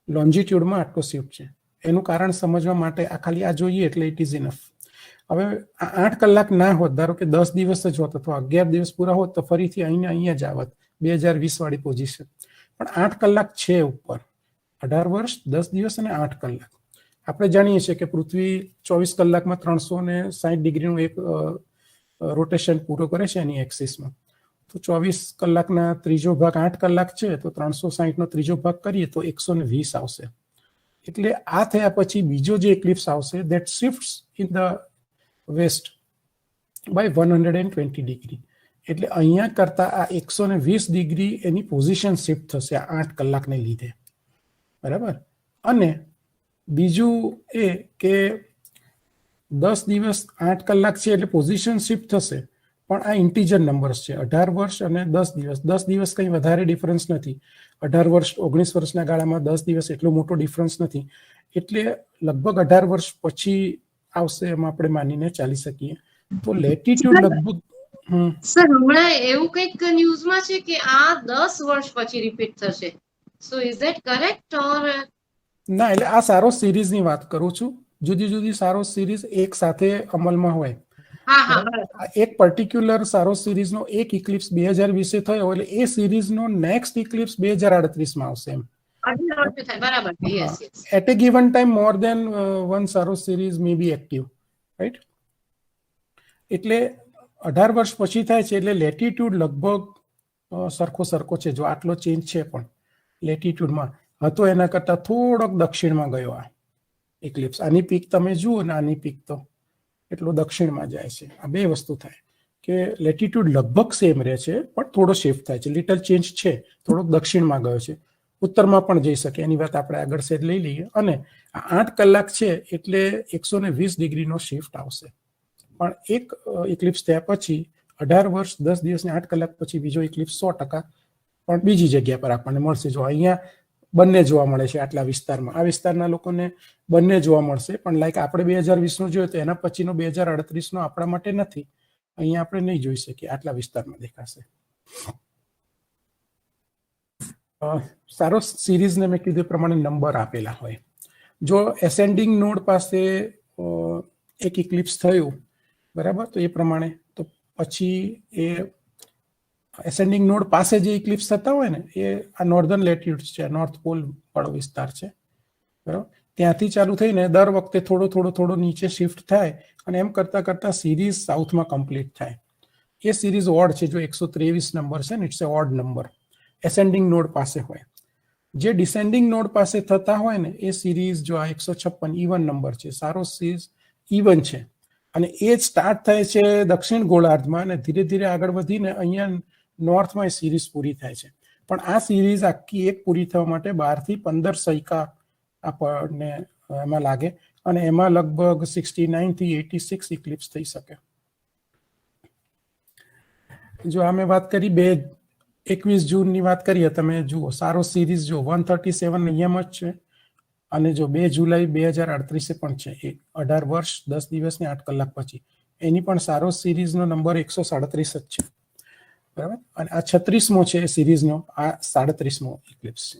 લોન્જિટ્યુડમાં આટલો શિફ્ટ છે. એનું કારણ સમજવા માટે આ ખાલી આ જોઈએ એટલે ઇટ ઇઝ ઇનફ. હવે 8 કલાક ના હોત, ધારો કે 10 દિવસ જ હોત અથવા 11 દિવસ પૂરા હોત તો ફરીથી અહીંયા જ આવત 2020 વાળી પોઝિશન. પણ 8 કલાક છે ઉપર, 18 વર્ષ 10 દિવસ અને 8 કલાક. આપણે જાણીએ છીએ કે પૃથ્વી 24 કલાકમાં 360 ડિગ્રીનું એક રોટેશન પૂરો કરે છે એની એક્સિસમાં. તો 24 કલાકના ત્રીજો ભાગ 8 કલાક છે તો 360નો ત્રીજો ભાગ કરીએ તો 120 આવશે. એટલે આ થયા પછી બીજો જે ઇક્લિપ્સ આવશે that shifts in the west by 120 degree. એટલે અહીંયા કરતા આ 120 ડિગ્રી એની પોઝિશન શિફ્ટ થશે આ 8 કલાકને લીધે, બરાબર. અને બીજું એ કે 10 દિવસ 8 કલાક છે એટલે પોઝિશન શિફ્ટ થશે, પણ આ ઇન્ટીજર નંબર્સ છે. 18 વર્ષ અને 10 દિવસ કંઈ વધારે ડિફરન્સ નથી. 18 વર્ષ 19 વર્ષના ગાળામાં 10 દિવસ એટલો મોટો ડિફરન્સ નથી. એટલે લગભગ 18 વર્ષ પછી આવશે એમ આપણે માનીને ચાલી શકીએ. તો લેટિટ્યુડ લગભગ સર હમણાં એવું કંઈક ન્યૂઝમાં છે કે આ 10 વર્ષ પછી રિપીટ થશે. સો ઇઝ ધેટ કરેક્ટ ઓર ના? એટલે આ સારોસ સિરીઝની વાત કરું છું. જુદી જુદી સારોસ સિરીઝ એક સાથે અમલમાં હોય. એક પર્ટિક્યુલર સારોસ સિરીઝનો એક ઇક્લિપ્સ 2020 થયો એટલે એ સિરીઝનો નેક્સ્ટ ઇક્લિપ્સ 2038માં આવશે એમ. બરાબર. At a given time more than one saros series may be active, right. એટલે 18 વર્ષ પછી થાય છે એટલે લેટિટ્યુડ લગભગ સરખો સરખો છે. જો આટલો ચેન્જ છે પણ લેટિટ્યુડમાં હતો એના કરતાં થોડોક દક્ષિણમાં ગયો આ ઇક્લિપ્સ. આની પીક તમે જુઓ ને આની પીક તો એટલું દક્ષિણમાં જાય છે. આ બે વસ્તુ થાય કે લેટિટ્યુડ લગભગ સેમ રહે છે પણ થોડો શિફ્ટ થાય છે. લિટલ ચેન્જ છે, થોડોક દક્ષિણમાં ગયો છે. ઉત્તરમાં પણ જઈ શકે, એની વાત આપણે આગળ સેજ લઈ લઈએ. અને આ 8 કલાક છે એટલે 120 ડિગ્રીનો શિફ્ટ આવશે. પણ એક ઇક્લિપ્સ થયા પછી 18 વર્ષ 10 દિવસ ને 8 કલાક પછી બીજો ઇક્લિપ્સ 100% પણ બીજી જગ્યા પર આપણને મળશે. જો અહીંયા બંને જોવા મળે છે આટલા વિસ્તારમાં. આ વિસ્તારના લોકોને બંને જોવા મળશે, પણ લાઈક આપણે 2020 જોયું તો એના પછીનો 2038 આપણા માટે નથી. અહીંયા આપણે નહીં જોઈ શકીએ, આટલા વિસ્તારમાં દેખાશે. સારો સિરીઝને મેં કીધું પ્રમાણે નંબર આપેલા હોય. જો એસેન્ડિંગ નોડ પાસે એક ઇક્લિપ્સ થયું, બરાબર, તો એ પ્રમાણે તો પછી એ એસેન્ડિંગ નોડ પાસે જે ઇક્લિપ્સ થતા હોય ને એ આ નોર્ધન લેટિટ્યુડ છે, નોર્થ પોલ વાળો વિસ્તાર છે, બરાબર. ત્યાંથી ચાલુ થઈને દર વખતે થોડો નીચે શિફ્ટ થાય અને એમ કરતા કરતા સિરીઝ સાઉથમાં કમ્પ્લીટ થાય. એ સિરીઝ ઓડ છે. જો 123 નંબર છે ને, it's a odd number ascending node પાસે હોય. જે ડિસેન્ડિંગ નોડ પાસે થતા હોય ને એ સિરીઝ જો આ 156 ઇવન નંબર છે, સારો સિરીઝ ઇવન છે. અને એ જ સ્ટાર્ટ થાય છે દક્ષિણ ગોળાર્ધમાં અને ધીરે ધીરે આગળ વધીને અહીંયા નોર્થમાં એ સિરીઝ પૂરી થાય છે. પણ આ સિરીઝ આખી એક પૂરી થવા માટે 12 થી 15 સૈકા આપણને એમાં લાગે અને એમાં લગભગ 69 થી 86 ઇક્લિપ્સ થઈ શકે. જો અમે વાત કરી 21 જૂનની વાત કરીએ, તમે જુઓ સારો સિરીઝ જો 137 અહીંયામાં જ છે. અને જો 2 જુલાઈ 2038 પણ છે, 18 વર્ષ 10 દિવસ ને 8 કલાક પછી એની પણ સારો સિરીઝનો નંબર 137 જ છે, બરાબર. અને આ 36મો છે સિરીઝનો, આ 37મો ઇક્લિપ્સ છે,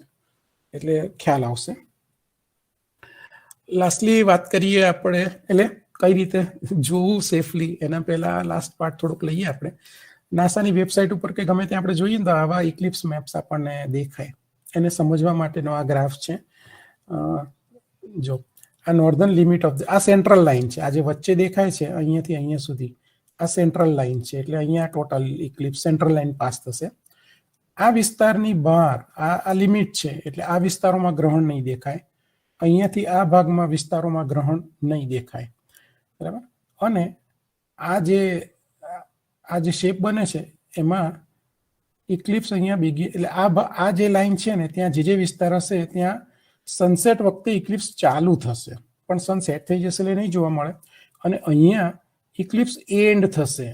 એટલે ખ્યાલ આવશે. લાસ્ટલી વાત કરીએ આપણે એટલે કઈ રીતે જોવું સેફલી, એના પહેલા લાસ્ટ પાર્ટ થોડુંક લઈએ આપણે. નાસાની વેબસાઇટ ઉપર કે ગમે ત્યાં આપણે જોઈએ ને તો આવા ઇક્લિપ્સ મેપ્સ આપણને દેખાય. એને સમજવા માટેનો આ ગ્રાફ છે. જો આ નોર્ધન લિમિટ ઓફ આ સેન્ટ્રલ લાઇન છે, આ જે વચ્ચે દેખાય છે અહીંયાથી અહીંયા સુધી આ સેન્ટ્રલ લાઇન છે, એટલે અહીંયા total eclipse central line pass થશે. આ વિસ્તારની બહાર આ લિમિટ છે, એટલે આ વિસ્તારોમાં ગ્રહણ નહીં દેખાય. અહીંયાથી આ ભાગમાં વિસ્તારોમાં ગ્રહણ નહીં દેખાય, બરાબર. અને આ જે શેપ બને છે એમાં ઇક્લિપ્સ અહીંયા બીગી, એટલે આ જે લાઈન છે ને ત્યાં જે વિસ્તાર હશે ત્યાં સનસેટ વખતે ઇક્લિપ્સ ચાલુ થશે, પણ સનસેટ થઈ જશે એટલે નહીં જોવા મળે. અને અહીંયા ઇક્લિપ્સ એન્ડ થશે,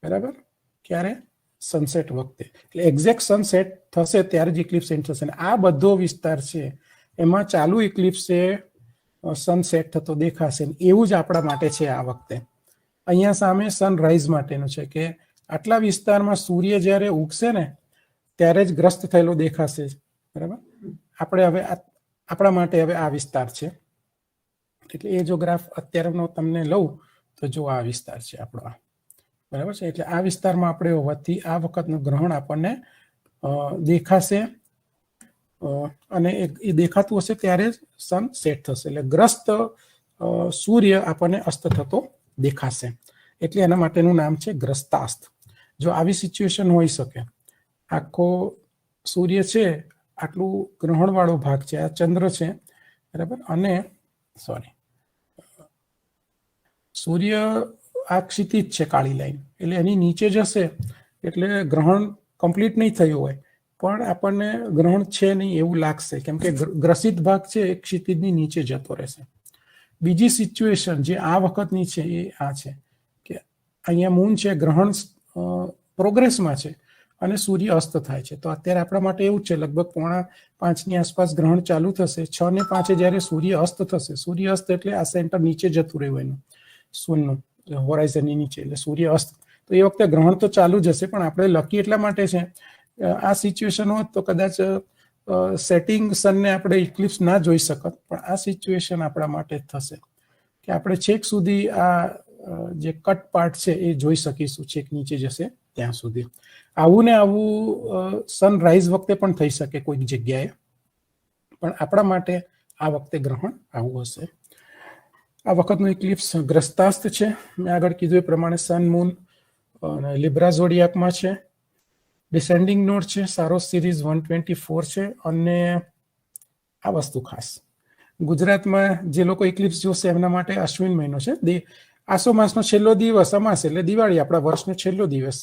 બરાબર. ક્યારે? સનસેટ વખતે, એટલે એક્ઝેક્ટ સનસેટ થશે ત્યારે જ ઇક્લિપ્સ એન્ડ થશે. અને આ બધો વિસ્તાર છે એમાં ચાલુ ઇક્લિપ્સે સનસેટ થતો દેખાશે. એવું જ આપણા માટે છે આ વખતે. અહીંયા સામે સનરાઈઝ માટેનું છે કે આટલા વિસ્તારમાં સૂર્ય જ્યારે ઉગશે ને ત્યારે જ ગ્રસ્ત થયેલો દેખાશે, બરાબર. આપણે હવે આપણા માટે હવે આ વિસ્તાર છે, એટલે એ જો ગ્રાફ અત્યારનો તમને લઉં તો જો આ વિસ્તાર છે આપણો, બરાબર છે. એટલે આ વિસ્તારમાં આપણે હોવાથી આ વખતનું ગ્રહણ આપણને દેખાશે અને એ દેખાતું હશે ત્યારે સન સેટ થશે, એટલે ગ્રસ્ત સૂર્ય આપણને અસ્ત થતો દેખાશે. એટલે એના માટેનું નામ છે ગ્રસ્તાસ્ત. જો આવી સિચ્યુએશન હોઈ શકે, આખો સૂર્ય છે, આટલું ગ્રહણ વાળો ભાગ છે, આ ચંદ્ર છે, બરાબર. અને સૂર્ય આ ક્ષિતિજ છે, કાળી લાઈન, એટલે એની નીચે જશે એટલે ગ્રહણ કમ્પ્લીટ નહીં થયું હોય પણ આપણને ગ્રહણ છે નહીં એવું લાગશે, કેમ કે ગ્રસિત ભાગ છે એ ક્ષિતિજની નીચે જતો રહેશે. બીજી સિચ્યુએશન જે આ વખતની છે એ આ છે કે અહીંયા મૂન છે, ગ્રહણ પ્રોગ્રેસમાં છે અને સૂર્ય અસ્ત થાય છે. તો અત્યારે આપણા માટે એવું છે, લગભગ 4:45 આસપાસ ગ્રહણ ચાલુ થશે. 6:05 જ્યારે સૂર્ય અસ્ત થશે, સૂર્ય અસ્ત એટલે આ સેન્ટર નીચે જતું રહ્યું એનું સૂનનું હોરાઇઝનની નીચે, એટલે સૂર્ય અસ્ત. તો એ વખતે ગ્રહણ તો ચાલુ જ હશે, પણ આપણે લકી એટલા માટે છે આ સિચ્યુએશન હોત તો કદાચ સેટિંગ સનને આપણે ઇક્લિપ્સ ના જોઈ શકત, પણ આ સિચ્યુએશન આપણા માટે થશે કે આપણે છેક સુધી આ જે કટ પાર્ટ છે એ જોઈ શકીશું, છેક નીચે જશે ત્યાં સુધી. આવું ને આવું સનરાઈઝ વખતે પણ થઈ શકે કોઈક જગ્યાએ, પણ આપણા માટે આ વખતે ગ્રહણ આવું હશે. આ વખતનું ઇક્લિપ્સ ગ્રસ્તાસ્ત છે. મેં આગળ કીધું એ પ્રમાણે સન મૂન લિબ્રા ઝોડિયાકમાં છે ડિસેન્ડિંગ નોડ છે, સારોસ સિરીઝ 124 છે. અને આ વસ્તુ ખાસ ગુજરાતમાં જે લોકો ઇક્લિપ્સ જોશે એમના માટે અશ્વિન મહિનો છે. આસો માસનો છેલ્લો દિવસ અમાસ એટલે દિવાળી, આપણા વર્ષનો છેલ્લો દિવસ.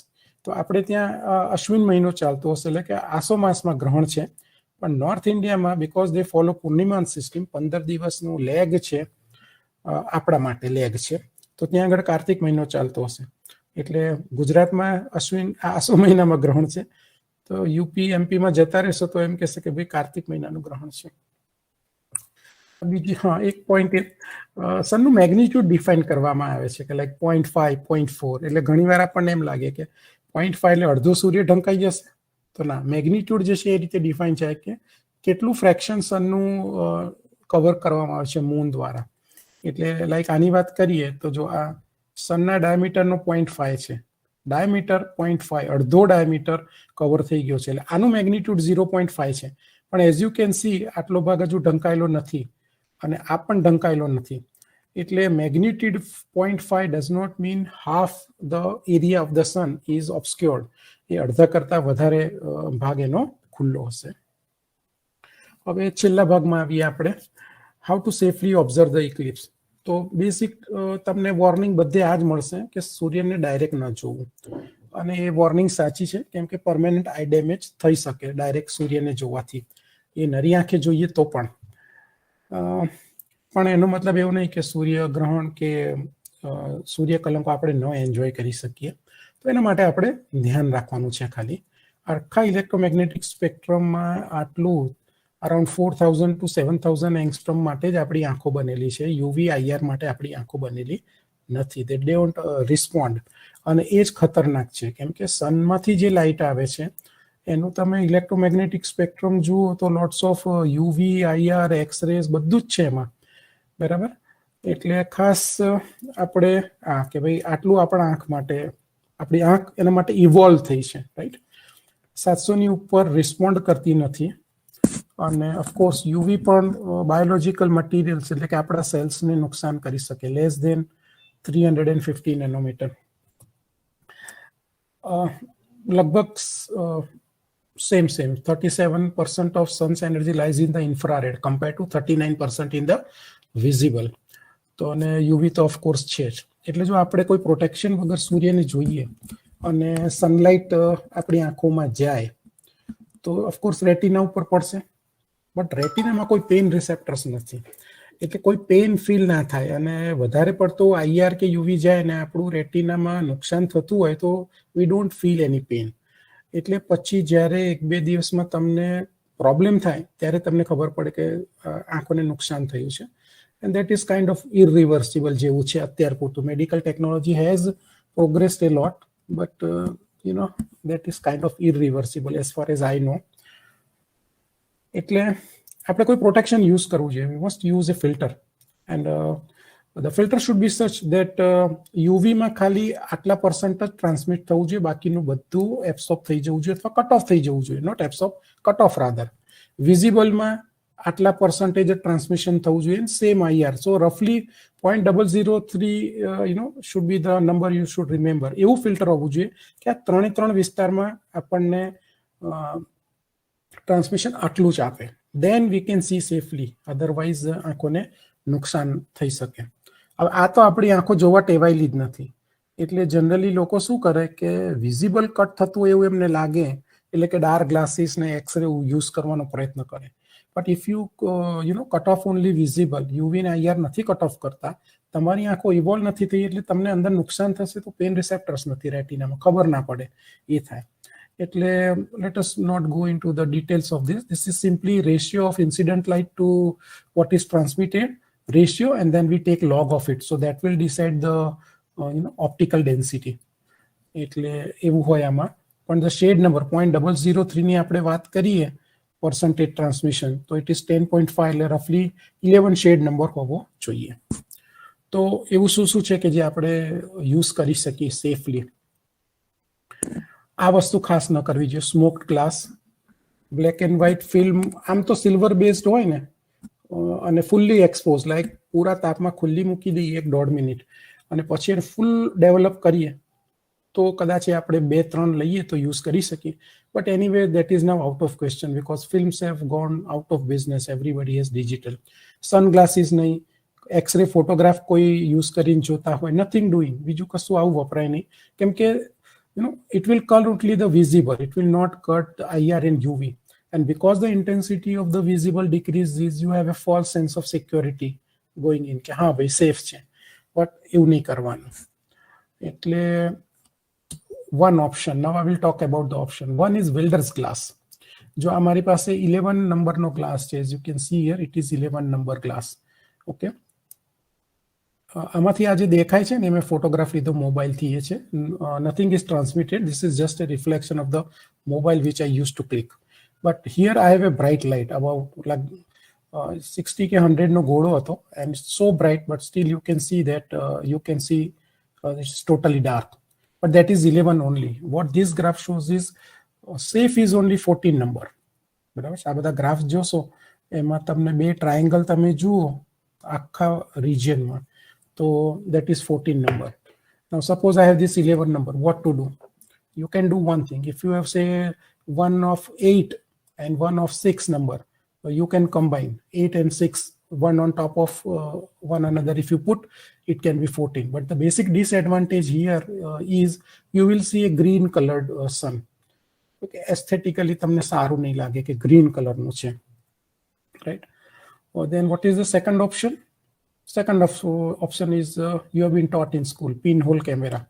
તો આપણે ત્યાં અશ્વિન મહિનો ચાલતો હશે, એટલે કે આસો માસમાં ગ્રહણ છે. પણ નોર્થ ઇન્ડિયામાં because they follow Purnima system, 15 દિવસનું લેગ છે, આપણા માટે લેગ છે. તો ત્યાં આગળ કાર્તિક મહિનો ચાલતો હશે. એટલે ગુજરાતમાં આસો મહિનામાં ગ્રહણ છે. તો યુપી એમપીમાં જતા રહેશો તો એમ કહેશે કે ભાઈ કાર્તિક મહિનાનું ગ્રહણ છે. બીજી એક પોઈન્ટ સનનું મેગ્નિટ્યુડ ડિફાઇન કરવામાં આવે છે કે લાઈક 0.5, 0.4. એટલે ઘણી વાર આપણને એમ લાગે કે 0.5 એટલે અડધો સૂર્ય ઢંકાઈ જશે. તો ના, મેગ્નિટ્યુડ જે છે એ રીતે ડિફાઇન છે કે કેટલું ફ્રેક્શન સનનું કવર કરવામાં આવે છે મૂન દ્વારા. એટલે લાઈક આની વાત કરીએ તો જો આ સનના ડાયામીટરનો 0.5 છે, ડાયામીટર 0.5, અડધો ડાયામીટર કવર થઈ ગયો છે. એટલે આનું મેગ્નિટ્યુડ 0.5 છે. પણ એઝ યુ કેન સી આટલો ભાગ હજુ ઢંકાયેલો નથી અને આ પણ ઢંકાયેલો નથી. એટલે magnitude 0.5 does not mean half the area of the sun is obscured. એ અડધા કરતા વધારે ભાગ એનો ખુલ્લો હશે. હવે છેલ્લા ભાગમાં આવીએ આપણે, how to safely observe the eclipse. તો બેસિક તમને વોર્નિંગ બધે આ જ મળશે કે સૂર્યને ડાયરેક્ટ ન જોવું. અને એ વોર્નિંગ સાચી છે, કેમ કે પરમેનન્ટ આઈ ડેમેજ થઈ શકે ડાયરેક્ટ સૂર્યને જોવાથી. એ નરી આંખે જોઈએ તો પણ એનો મતલબ એવું નહીં કે સૂર્યગ્રહણ કે સૂર્યકલંકો આપણે ન એન્જોય કરી શકીએ. તો એના માટે આપણે ધ્યાન રાખવાનું છે. ખાલી આખા ઇલેક્ટ્રોમેગ્નેટિક સ્પેક્ટ્રમમાં આટલું અરાઉન્ડ 4000 to 7000 એંગસ્ટ્રોમ માટે જ આપણી આંખો બનેલી છે. યુવી આઈઆર માટે આપણી આંખો બનેલી નથી. દે ડોન્ટ રિસ્પોન્ડ. અને એ જ ખતરનાક છે, કેમ કે સનમાંથી જે લાઇટ આવે છે એનું તમે ઇલેક્ટ્રોમેગ્નેટિક સ્પેક્ટ્રમ જુઓ તો લોટ્સ ઓફ યુવી, આઈઆર, એક્સરેઝ બધું જ છે એમાં, બરાબર. એટલે ખાસ આપણે કે ભાઈ આટલું આપણા આંખ માટે, આપણી આંખ એના માટે ઇવોલ્વ થઈ છે, રાઈટ. 700ની ઉપર રિસ્પોન્ડ કરતી નથી. અને ઓફકોર્સ યુવી પણ બાયોલોજિકલ મટીરિયલ્સ, એટલે કે આપણા સેલ્સને નુકસાન કરી શકે. Less than 350 nanometre. લગભગ same 37% of sun's energy lies in the infrared compared to 39% in the visible. તો અને યુવી તો ઓફકોર્સ છે જ. એટલે જો આપણે કોઈ પ્રોટેક્શન વગર સૂર્યને જોઈએ અને સનલાઇટ આપણી આંખોમાં જાય તો ઓફકોર્સ રેટિના ઉપર પડશે. બટ રેટિનામાં કોઈ પેઇન રિસેપ્ટર્સ નથી, એટલે કોઈ પેઇન ફીલ ના થાય. અને વધારે પડતો આઈઆર કે યુવી જાય ને આપણું રેટિનામાં નુકસાન થતું હોય તો we don't feel any pain. એટલે પછી જ્યારે 1-2 દિવસમાં તમને પ્રોબ્લેમ થાય ત્યારે તમને ખબર પડે કે આંખોને નુકસાન થયું છે. And that is kind of irreversible જેવું છે અત્યાર પૂરતું. Medical technology has progressed a lot, but that is kind of irreversible as far as I know. એટલે આપણે કોઈ પ્રોટેક્શન યુઝ કરવું જોઈએ. We must use a filter. And the filter should be such that યુવીમાં ખાલી આટલા % જ ટ્રાન્સમિટ થવું જોઈએ, બાકીનું બધું એબ્સોર્બ થઈ જવું જોઈએ અથવા કટ ઓફ થઈ જવું જોઈએ. Not absorb, cut off rather. વિઝિબલમાં આટલા % જ ટ્રાન્સમિશન થવું જોઈએ, સેમ આઈઆર. સો રફલી 0.003 should be the number you should remember. એવું ફિલ્ટર હોવું જોઈએ કે આ 3 વિસ્તારમાં આપણને ટ્રાન્સમિશન આટલું જ આપે. then we can see safely, otherwise આંખોને નુકસાન થઈ શકે. હવે આ તો આપણી આંખો જોવા ટેવાયેલી જ નથી, એટલે જનરલી લોકો શું કરે કે વિઝિબલ કટ થતું એવું એમને લાગે એટલે કે ડાર્ક ગ્લાસીસ ને એક્સરે યુઝ કરવાનો પ્રયત્ન કરે. But if you cut off only visible, UV ને આઈઆર નથી કટ ઓફ કરતા, તમારી આંખો ઇવોલ્વ નથી થઈ, એટલે તમને અંદર નુકસાન થશે તો પેન રિસેપ્ટર્સ નથી રેટિનામાં, ખબર ના પડે એ થાય. એટલે let us not go into the details of this. This is simply ratio of incident light to what is transmitted ratio, and then we take log of it. So that will decide the optical density. એટલે એવું હોય આમાં. પણ the shade number 0.003 ની આપણે વાત કરીએ percentage transmission, તો it is 10.5, એટલે roughly 11 shade number હોવો જોઈએ. તો એવું શું છે કે જે આપણે યુઝ કરી શકીએ સેફલી. આ વસ્તુ ખાસ ન કરવી જોઈએ. Smoked glass, black and white film, આમ તો સિલ્વર બેઝડ હોય ને, અને ફુલ્લી એક્સપોઝ, લાઈક પૂરા તાપમાં ખુલ્લી મૂકી દઈએ 1-1.5 મિનિટ અને પછી એને ફૂલ ડેવલપ કરીએ તો કદાચ આપણે 2-3 લઈએ તો યુઝ કરી શકીએ. But anyway, that is now out of question because films have gone out of business. Everybody has digital. Sunglasses nahi, X-ray photograph koi use કરીને જોતા હોય, nothing doing. બીજું કશું આવું વપરાય નહીં. કેમ કે it will cut only the visible. It will not cut IR and UV. And because the intensity of the visible decreases, you have a false sense of security going in. કે હા ભાઈ safe છે. But એવું નહીં કરવાનું. એટલે one option. Now I will talk about the option. One is welder's glass. जो हमारी पास 11 number no glass है. As you can see here, it is 11 number glass. Okay. આમાંથી આજે દેખાય છે ને મેં ફોટોગ્રાફ લીધો મોબાઈલથી એ છે. Nothing is transmitted. This is just a reflection of the mobile which I used to click. But here I have a bright light about like 60 ke 100 no ગોળો હતો and it's so bright, but still you can see that it's totally dark. But that is 11 only. What this graph shows is safe is only 14 number. બરાબર છે. આ બધા ગ્રાફ જોશો એમાં તમને બે ટ્રાયંગલ તમે જુઓ આખા રિજિયનમાં તો that is 14 number. Now suppose I have this 11 number. What to do? You can do one thing. If you have say one of 8 and one of 6 number, you can combine 8 and 6, one on top of one another. If you put, it can be 14. But the basic disadvantage here is you will see a green colored sun. Okay, aesthetically તમને સારું નહીં લાગે કે green color નું છે, right? Or then what is the second option? Second option is you have been taught in school, pinhole camera.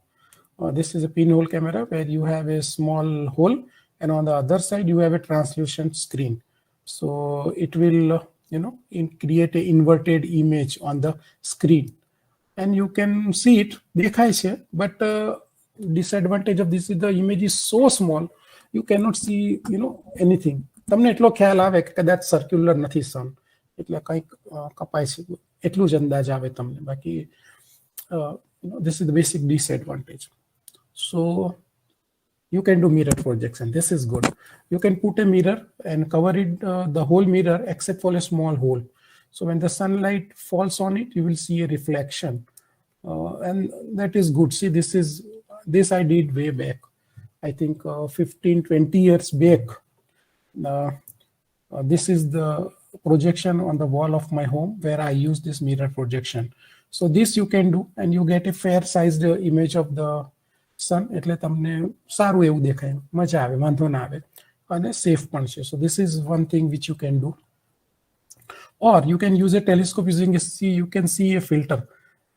This is a pinhole camera where you have a small hole and on the other side you have a translucent screen. So it will create a inverted image on the screen and you can see it દેખાય છે. But disadvantage of this is the image is so small you cannot see anything. તમને એટલો ખ્યાલ આવે કે કદાચ circular નથી sun એટલે કંઈક કપાય છે એટલું જ અંદાજ આવે તમને. બાકી this is the basic disadvantage. So you can do mirror projection. This is good. You can put a mirror and cover it, the whole mirror except for a small hole. So when the sunlight falls on it, you will see a reflection. And that is good. See, this I did way back. I think 15-20 years back. This is the projection on the wall of my home where I use this mirror projection. So this you can do and you get a fair sized image of the sun. એટલે તમને સારું એવું દેખાય, મજા આવે, વાંધો ના આવે અને સેફ પણ છે. So this is one thing which you can do. Or you can use a telescope using you can see a filter.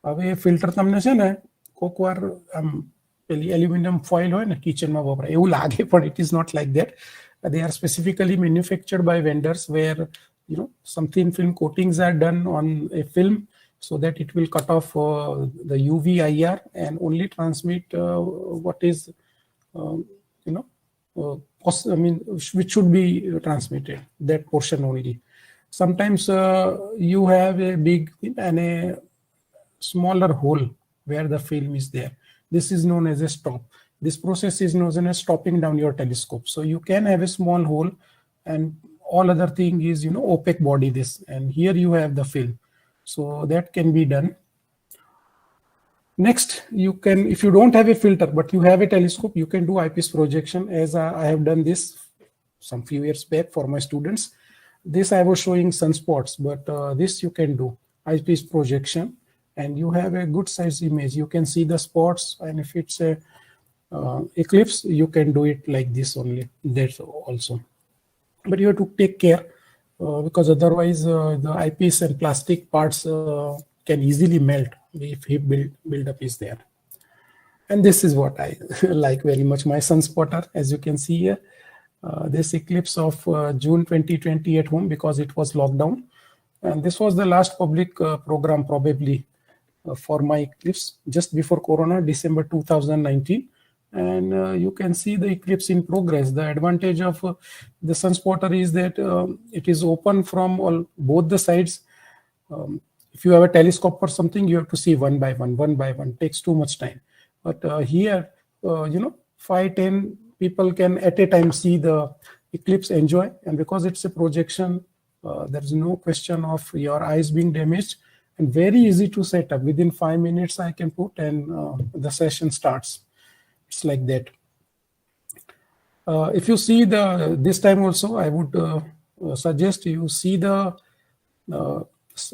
હવે ફિલ્ટર તમને છે ને કોક વાર આમ પેલી એલ્યુમિનિયમ ફોઇલ હોય ને કિચનમાં વપરાય એવું લાગે, પણ it is not like that. They are specifically manufactured by vendors where some thin film coatings are done on a film so that it will cut off the UV IR and only transmit what is which should be transmitted, that portion only. Sometimes you have a big and a smaller hole where the film is there. This is known as a stop. This process is known as stopping down your telescope. So you can have a small hole and all other thing is opaque body this, and here you have the film. So that can be done. Next, you can, if you don't have a filter but you have a telescope, you can do eyepiece projection as I have done this some few years back for my students. This I was showing sunspots, but this you can do eyepiece projection and you have a good size image. You can see the spots, and if it's a eclipse, you can do it like this only. That's also. But you have to take care because otherwise the eyepiece and plastic parts can easily melt if heat buildup is there. And this is what I like very much, my sunspotter. As you can see here, this eclipse of June 2020 at home because it was lockdown. And this was the last public program probably for my eclipse just before Corona, December 2019. And you can see the eclipse in progress. The advantage of the sunspotter is that it is open from both the sides. If you have a telescope or something, you have to see one by one. Takes too much time. But here, 5-10 people can at a time see the eclipse, enjoy. And because it's a projection, there is no question of your eyes being damaged, and very easy to set up. Within 5 minutes, I can put and the session starts. It's like that. If you see this time also, I would suggest you see the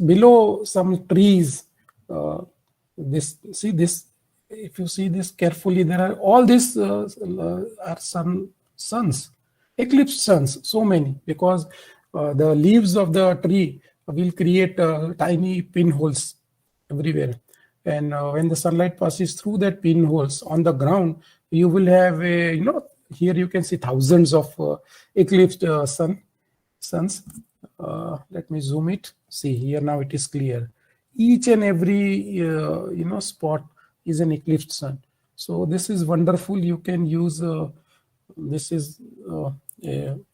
below some trees. This if you see this carefully, there are all these are suns, eclipse suns, so many, because the leaves of the tree will create tiny pinholes everywhere, and when the sunlight passes through that pinholes on the ground, you will have a, here you can see thousands of eclipsed suns. Let me zoom it. See here, now it is clear. Each and every spot is an eclipsed sun. So this is wonderful. You can use this is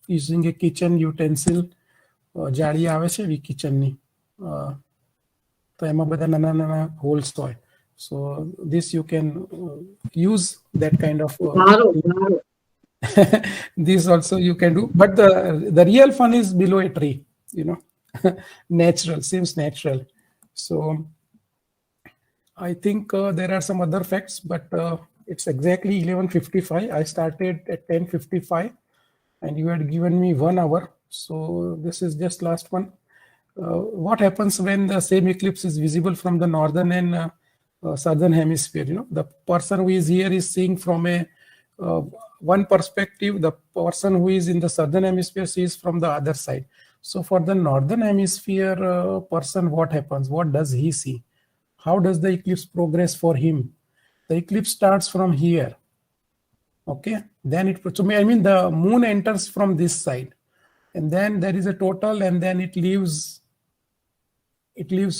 using a kitchen utensil. જાળી આવે છે વી કિચનની, તો એમાં બધા નાના નાના હોલ્સ હોય. So this you can use that kind of this also you can do, but the real fun is below a tree, natural, seems natural. So I think there are some other facts, but it's exactly 11:55. I started at 10:55 and you had given me 1 hour. So this is just last one. What happens when the same eclipse is visible from the northern and southern hemisphere? The person who is here is seeing from a one perspective. The person who is in the southern hemisphere sees from the other side. So for the northern hemisphere person, what happens? What does he see? How does the eclipse progress for him? The eclipse starts from here. Okay, then the moon enters from this side, and then there is a total, and then it leaves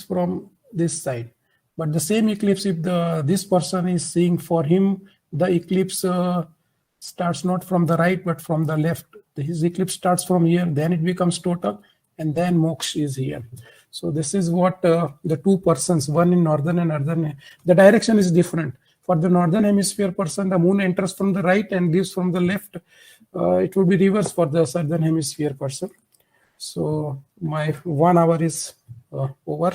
from this side. But the same eclipse, if this person is seeing, for him the eclipse starts not from the right but from the left. His eclipse starts from here, then it becomes total, and then moksha is here. So this is what the two persons, one in northern and northern, the direction is different. For the northern hemisphere person, the moon enters from the right and leaves from the left. It would be reverse for the southern hemisphere person. So my 1 hour is over.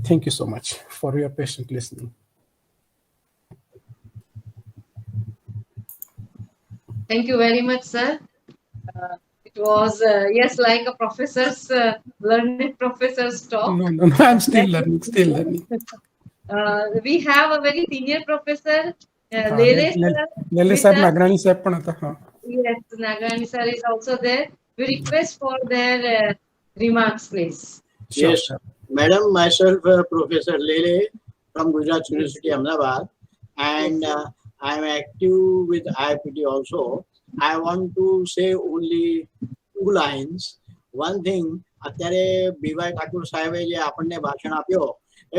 Thank you so much for your patient listening. Thank you very much, sir. It was, yes, like a professor's, learned professor's talk. No, I'm still learning. We have a very senior professor, Lele sir. Lele sir, Nagrani sir પણ હતા. Yes, Nagrani sir is also there. We request for their remarks, please. Yes, madam, myself, Professor Lele from Gujarat University, Ahmedabad, and I am active with IIPT also. I want to say only 2 lines. One thing, અત્યારે BY ઠાકુર સાહેબે જે આપણને ભાષણ આપ્યો,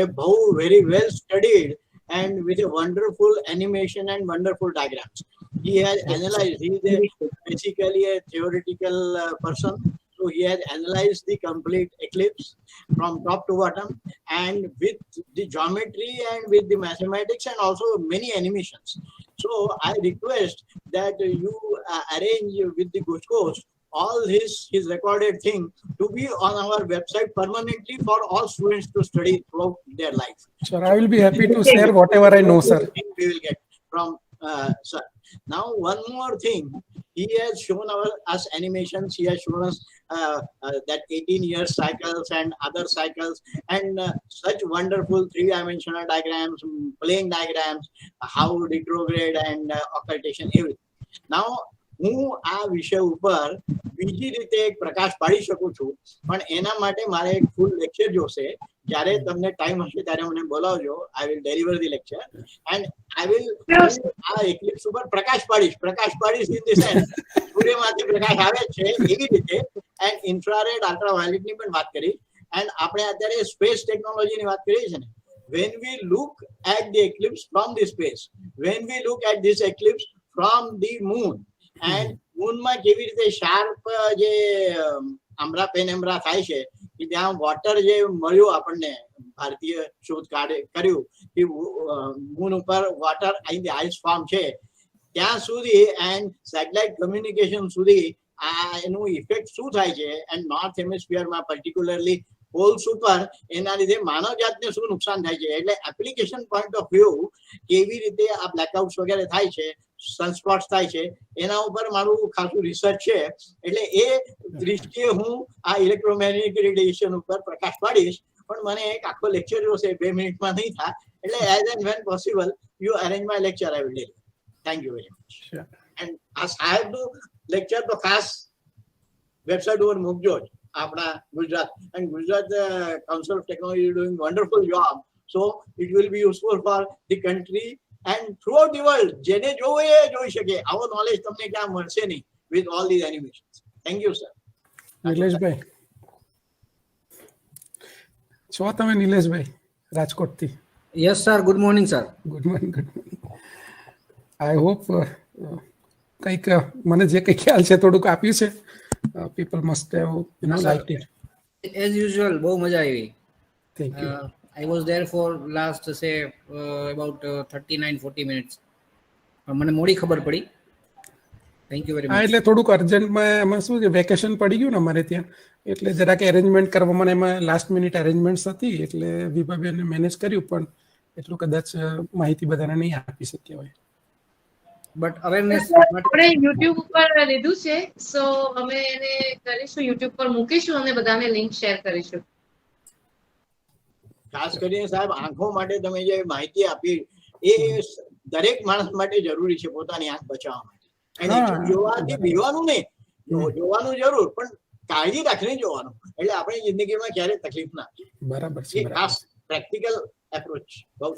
એ બહુ very well studied and with a wonderful animation and wonderful diagrams. He has analyzed, he is basically a theoretical person. So he has analyzed the complete eclipse from top to bottom, and with the geometry and with the mathematics and also many animations. So I request that you arrange with the Coast all his recorded thing to be on our website permanently for all students to study throughout their life. Sure, I will be happy to share whatever I know, sir. We will get from sir. Now one more thing, he has shown us animations. He has shown us that 18-year cycles and other cycles, and such wonderful 3-dimensional diagrams, playing diagrams, how retrograde and occultation, everything. Now હું આ વિષય ઉપર બીજી રીતે એક પ્રકાશ પાડી શકું છું, પણ એના માટે મારે એક ફૂલ લેક્ચર જોશે. જ્યારે તમને ટાઈમ હશે ત્યારે મને બોલાવજો. I will deliver the lecture and I will આ એક્લિપ્સ ઉપર પ્રકાશ પાડીશ in the sense સૂર્યમાંથી પ્રકાશ આવે છે એવી રીતે, and infrared ultraviolet ની પણ વાત કરી, and આપણે અત્યારે સ્પેસ ટેકનોલોજી ની વાત કરીએ છીએ ને. When we look at the eclipse from the space, when we look at this eclipse from the moon, and moon માં કેવી રીતે શાર્પ જે આમરા પેનેમ્બ્રા થાય છે, કે ત્યાં વોટર જે મળ્યું આપણને, ભારતીય શોધ કર્યું કે મૂન ઉપર વોટર આઈસ ફોર્મ છે, ત્યાં સુધી એન્ડ સેટેલાઇટ કમ્યુનિકેશન સુધી એનું ઇફેક્ટ શું થાય છે, એન્ડ નોર્થ હેમિસ્ફિયરમાં પર્ટિક્યુલરલી પોલ્સ ઉપર એના લીધે માનવ જાતને શું નુકસાન થાય છે. એટલે એપ્લિકેશન પોઈન્ટ ઓફ વ્યૂ કેવી રીતે આ બ્લેકઆઉટ્સ વગેરે થાય છે. સનસ્પોટ્સ થાય છે એના ઉપર મારું ખાસું રિસર્ચ છે. એટલે એ દૃષ્ટિએ હું આ ઇલેક્ટ્રોમેગ્નેટિક રેડિયેશન ઉપર પ્રકાશ પાડીશ. પણ મને એક આખો લેક્ચર જોશે, 2 મિનિટમાં નહીં થાય. એટલે as and when possible you arrange my lecture, I will deliver. Thank you very much. And આ સાહેબનું લેક્ચર તો ખાસ વેબસાઇટ ઉપર મૂકજો જ, આપણા Gujarat. And Gujarat council of technology doing wonderful job. So it will be useful for the country and throughout the world. જેને જોવું એ જોઈ શકે. આવો નોલેજ તમને ક્યાં મળશે નહીં with all these animations. Thank you sir. Nileshbhai છો તમે? નિલેશભાઈ રાજકોટથી. Yes sir, good morning sir. Good morning. Good morning. I hope કંઈક મને જે કંઈ ખ્યાલ છે થોડુંક આપ્યું છે. People must have liked it. As usual બહુ મજા આવી. Thank you. I was there for last say about 39-40 minutes. મને મોડી ખબર પડી. Thank you very much. એટલે થોડુંક અર્જન્ટમાં એમાં શું છે, વેકેશન પડી ગયું ને અમારે ત્યાં, એટલે જરાક એરેન્જમેન્ટ કરવામાં એમાં લાસ્ટ મિનિટ એરેન્જમેન્ટ્સ હતી, એટલે વિભાબેને મેનેજ કર્યું, પણ એટલું કદાચ માહિતી બધાને નહીં આપી શક્યા હોય. બટ અવેરનેસ આપણે યુટ્યુબ ઉપર લીધું છે, સો અમે એને કરીશું, યુટ્યુબ પર મૂકીશું અને બધાને લિંક શેર કરીશું. ખાસ કરીને સાહેબ આંખો માટે તમે જે માહિતી આપી એ દરેક માણસ માટે જરૂરી છે, પોતાની આંખ બચાવવા માટે. અને જોવાથી બીવાનું નહીં, જોવાનું જરૂર, પણ કાળજી રાખીને જોવાનું. એટલે આપણી જિંદગીમાં ક્યારેય તકલીફ ના. બરાબર છે. ખાસ પ્રેક્ટિકલ એપ્રોચ બહુ.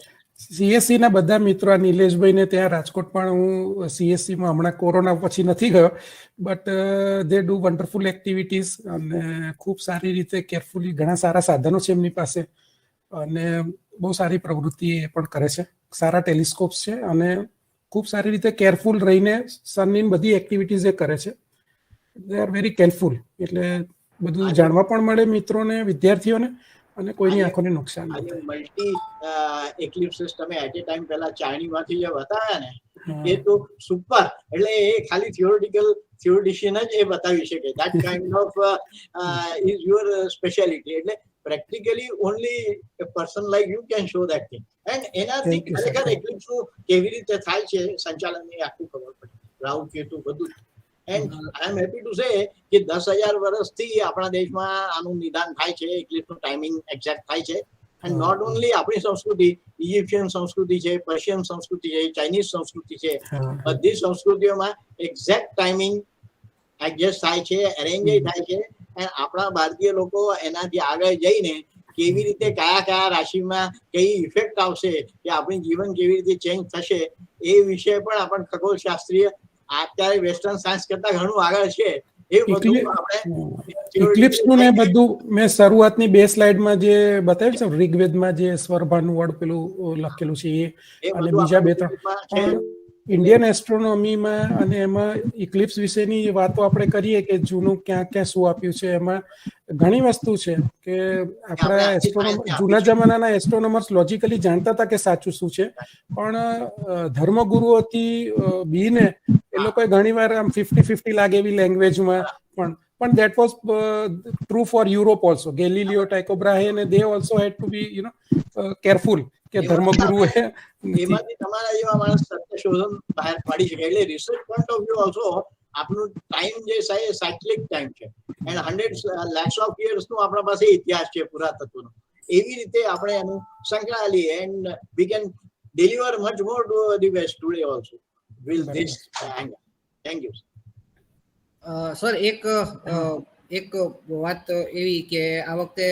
CSC ના બધા મિત્રો, આ નિલેશભાઈને ત્યાં રાજકોટ પણ હું CSC માં હમણાં કોરોના પછી નથી ગયો, but they do wonderful activities અને ખૂબ સારી રીતે કેરફુલી, ઘણા સારા સાધનો છે એમની પાસે અને બહુ સારી પ્રવૃત્તિ એ પણ કરે છે. સારા ટેલિસ્કોપ્સ છે અને ખૂબ સારી રીતે કેરફુલ રહીને સનની બધી એક્ટિવિટીઝ એ કરે છે. They are very careful. એટલે બધું જાણવા પણ મળે મિત્રોને, વિદ્યાર્થીઓને, અને કોઈની આંખોને નુકસાન ન થાય. મલ્ટી એક્લિપ્સિસ તમે એટ એ ટાઈમ પહેલા ચાઇનીમાંથી જે બતાવ્યા ને, એ તો સુપર. એટલે એ ખાલી થિયોરિટિશિયન જ એ બતાવી શકે. That kind of is your speciality. એટલે practically only a person like you can show that thing. And એનાથી ખરેખર એક્લિપ્સ નું કેવી રીતે થાય છે સંચાલન ની આખું ખબર પડે. રાહુ કેતુ બધું. And I am happy to say કે 10,000 વર્ષથી આપણા દેશમાં આનું નિદાન થાય છે, એક્લિપ્સ નું ટાઈમિંગ એક્ઝેક્ટ થાય છે. એન્ડ નોટ ઓનલી આપણી સંસ્કૃતિ, ઇજિપ્શિયન સંસ્કૃતિ છે, પર્શિયન સંસ્કૃતિ છે, ચાઇનીઝ સંસ્કૃતિ છે, બધી સંસ્કૃતિઓમાં એક્ઝેક્ટ ટાઈમિંગ એડજસ્ટ થાય છે, અરેન્જ થાય છે. અને આપણા ભારતીય લોકો એનાથી આગળ જઈને કેવી રીતે કયા કયા રાશિમાં કઈ ઇફેક્ટ આવશે, કે આપણું જીવન કેવી રીતે ચેન્જ થશે, એ વિશે પણ આપણને ખગોળશાસ્ત્રીય અત્યારે વેસ્ટર્ન સાયન્સ કરતા ઘણું આગળ છે. એ બધું આપણે ઇક્લિપ્સનું ને બધું મેં શરૂઆતની 2 સ્લાઇડમાં જે બતાવ્યું છે, ઋગ્વેદમાં જે સ્વરભાનું વડ પેલું લખેલું છે એ, અને બીજા 2-3 ઇન્ડિયન એસ્ટ્રોનોમીમાં, અને એમાં ઇક્લિપ્સ વિશેની વાતો આપણે કરીએ કે જૂનું ક્યાં ક્યાં શું આપ્યું છે, એમાં ઘણી વસ્તુ છે કે આપણા એસ્ટ્રોનોમર, જૂના જમાનાના એસ્ટ્રોનોમર્સ લોજિકલી જાણતા હતા કે સાચું શું છે, પણ ધર્મગુરુઓથી બીને એ લોકોએ ઘણીવાર આમ 50-50 લાગે એવી લેંગ્વેજમાં પણ that was true for Europe also. Galileo, Tycho Brahe, અને they also had to be careful કે ધર્મગુરુએ એમાંથી તમારા જેવા માણસ સત્ય શોધન બહાર પાડી શકે. એટલે research point of view also આપણું ટાઈમ જે છે સાયક્લિક ટાઈમ છે, and hundred lakhs of years નું આપણા પાસે ઇતિહાસ છે પુરાતત્વનો. એવી રીતે આપણે એનું સંકળાયેલી, and we can deliver much more to the west today also with this angle. Thank you sir. એક વાત એવી કે આ વખતે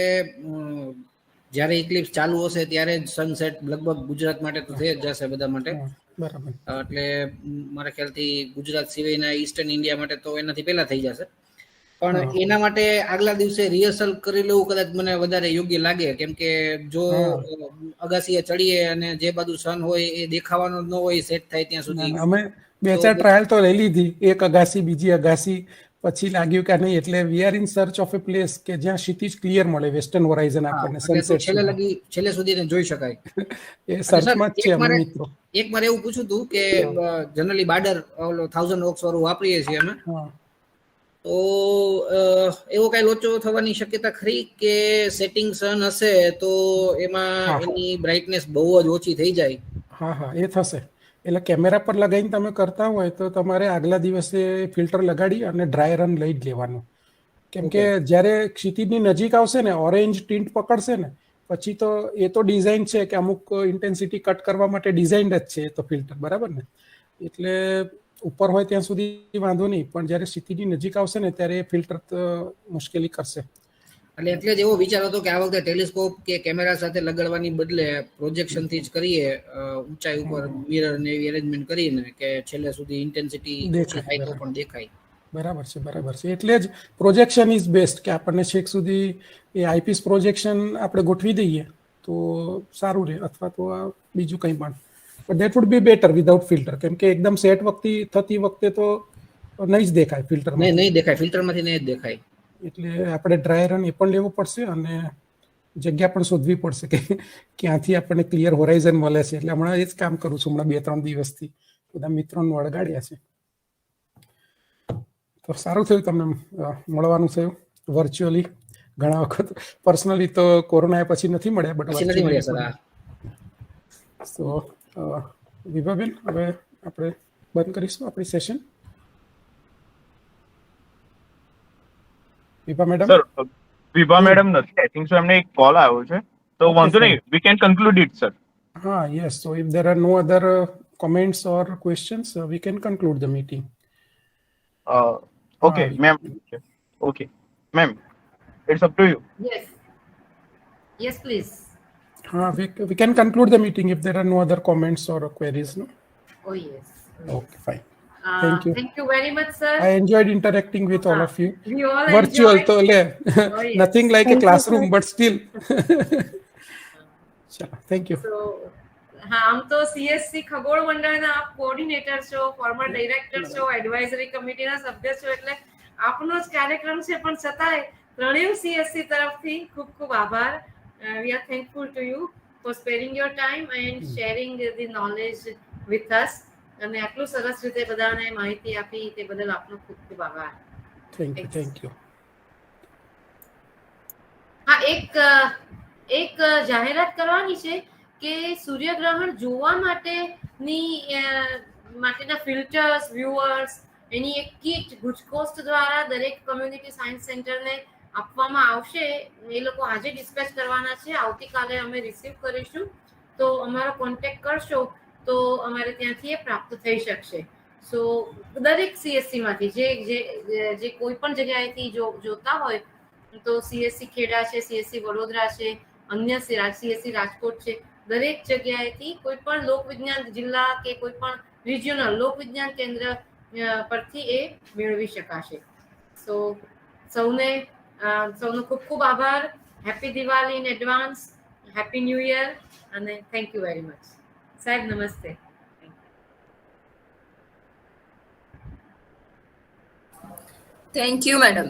જ્યારે ઇક્લિપ્સ ચાલુ હશે ત્યારે જ સનસેટ લગભગ ગુજરાત માટે તો થઈ જ જશે બધા માટે. બરાબર. એટલે મારા ખ્યાલથી ગુજરાત સિવાયના ઈસ્ટર્ન ઇન્ડિયા માટે તો એનાથી પહેલા થઈ જશે. પણ એના માટે આગલા દિવસે રિહર્સલ કરી લેવું કદાચ મને વધારે યોગ્ય લાગે, કેમ કે જો અગાસીએ ચડીએ અને જે બાજુ સન હોય એ દેખાવાનો ન હોય સેટ થાય ત્યાં સુધી. અમે 2-4 ટ્રાયલ તો લઈ લીધી, એક અગાસી, બીજી અગાસી, પછી લાગ્યું કે નહીં, એટલે we are in search of A place કે જ્યાં ક્ષિતિજ ક્લિયર મળે, વેસ્ટર્ન હોરાઇઝન આપણને સનસેટ છેલ્લે સુધી જોઈ શકાય. એ સર્ચમાં જ છે અમે મિત્રો. એક મારે એવું પૂછ્યું હતું કે જનરલી બાર્ડર 1000 વોક્સ વાળું વાપરીએ છીએ અમે, તો એવો કઈ લોચો થવાની શક્યતા ખરી કે સેટિંગ સન હશે તો એમાં એની બ્રાઇટનેસ બહુ જ ઓછી થઈ જાય? હા, એ થશે. એટલે કેમેરા પર લગાવીને તમે કરતા હોય તો તમારે આગલા દિવસે ફિલ્ટર લગાડી અને ડ્રાય રન લઈ જ લેવાનું. કેમ કે જ્યારે ક્ષિતિજની નજીક આવશે ને, ઓરેન્જ ટિન્ટ પકડશે ને, પછી તો એ તો ડિઝાઇન છે કે અમુક ઇન્ટેન્સિટી કટ કરવા માટે ડિઝાઇન જ છે એ તો ફિલ્ટર, બરાબર ને? એટલે ઉપર હોય ત્યાં સુધી વાંધો નહીં, પણ જ્યારે ક્ષિતિજની નજીક આવશે ને ત્યારે એ ફિલ્ટર મુશ્કેલી કરશે. એટલે જ એવો વિચાર હતો કે આ વખતે ટેલિસ્કોપ કે કેમેરા સાથે લગાડવાની બદલે પ્રોજેક્શન થી જ કરીએ, ઊંચાઈ ઉપર મિરર ને એવી અરેન્જમેન્ટ કરીને કે છેલ્લે સુધી ઇન્ટેન્સિટી ઓછી થાય તો પણ દેખાય. બરાબર છે, બરાબર છે. એટલે જ પ્રોજેક્શન ઇઝ બેસ્ટ, કે આપણને છેક સુધી એ આઈપીસ પ્રોજેક્શન આપણે ગોઠવી દઈએ તો સારું રહે, અથવા તો આ બીજું કંઈ પણ. But that would be better without filter, કેમ કે એકદમ સેટ થતી વખતે તો નહીં જ દેખાય ફિલ્ટર, નહીં દેખાય, ફિલ્ટરમાંથી નહીં જ દેખાય. એટલે આપણે ડ્રાય રન એ પણ લેવું પડશે અને જગ્યા પણ શોધવી પડશે કે ક્યાંથી આપણને ક્લિયર હોરાઇઝન મળે છે. એટલે હમણાં એ જ કામ કરું છું, હમણાં 2-3 દિવસથી બધા મિત્રોને વળગાડ્યા છે. તો સારું થયું તમને મળવાનું થયું વર્ચ્યુઅલી. ઘણા વખત પર્સનલી તો કોરોના પછી નથી મળ્યા, બટ તો વિભાબેન, હવે આપણે બંધ કરીશું આપણી સેશન. વિભા મેડમ? સર, વિભા મેડમ નથી, આઈ થિંક સો એમને એક કોલ આવ્યો છે, તો વાંધો નહીં, we can conclude it sir. હા, yes. So if there are no other comments or questions, we can conclude the meeting. Okay, ma'am. Okay, ma'am, it's up to you. Yes. Yes, please. We can conclude the meeting if there are no other comments or queries, no? Oh, yes. Okay, fine. Thank you. Thank you very much, sir. I enjoyed interacting with all of you. We all Virtual, enjoyed. तो ले yes. nothing like a classroom, but still. ચલો, thank you. So, હા, આમ તો CSC ખગોળ મંડળના આપ કોઓર્ડિનેટર છો, ફોર્મર ડાયરેક્ટર છો, એડવાઇઝરી કમિટીના સભ્ય છો, એટલે આપનો જ કાર્યક્રમ છે, પણ છતાંય ત્રણેય CSC તરફથી ખૂબ ખૂબ આભાર. We are thankful to you for sparing your time and sharing the knowledge with us. અને આટલું સરસ રીતે બધાને માહિતી આપી તે બદલ આપનો ખૂબ ખૂબ આભાર. Thank you. હા, એક જાહેરાત કરવાની છે કે સૂર્યગ્રહણ જોવા માટેના ફિલ્ટર્સ, વ્યુઅર્સ, એની એક કીટ ગુજકોસ્ટ દ્વારા દરેક કમ્યુનિટી સાયન્સ સેન્ટરને આપવામાં આવશે. એ લોકો આજે ડિસ્પેચ કરવાના છે, આવતીકાલે અમે રિસીવ કરીશું. તો અમારો કોન્ટેક્ટ કરશો તો અમારે ત્યાંથી એ પ્રાપ્ત થઈ શકશે. સો દરેક CSC માંથી જે કોઈ પણ જગ્યાએથી જોતા હોય તો CSC ખેડા છે, CSC વડોદરા છે, અન્ય CSC રાજકોટ છે, દરેક જગ્યાએથી કોઈ પણ લોકવિજ્ઞાન જિલ્લા કે કોઈ પણ રિજિયોનલ લોકવિજ્ઞાન કેન્દ્ર પરથી એ મેળવી શકાશે. સો સૌનો ખૂબ ખૂબ આભાર. Happy Diwali in advance, happy new year, અને થેન્ક યુ વેરી મચ. સાહેબ નમસ્તે. Thank you, madam.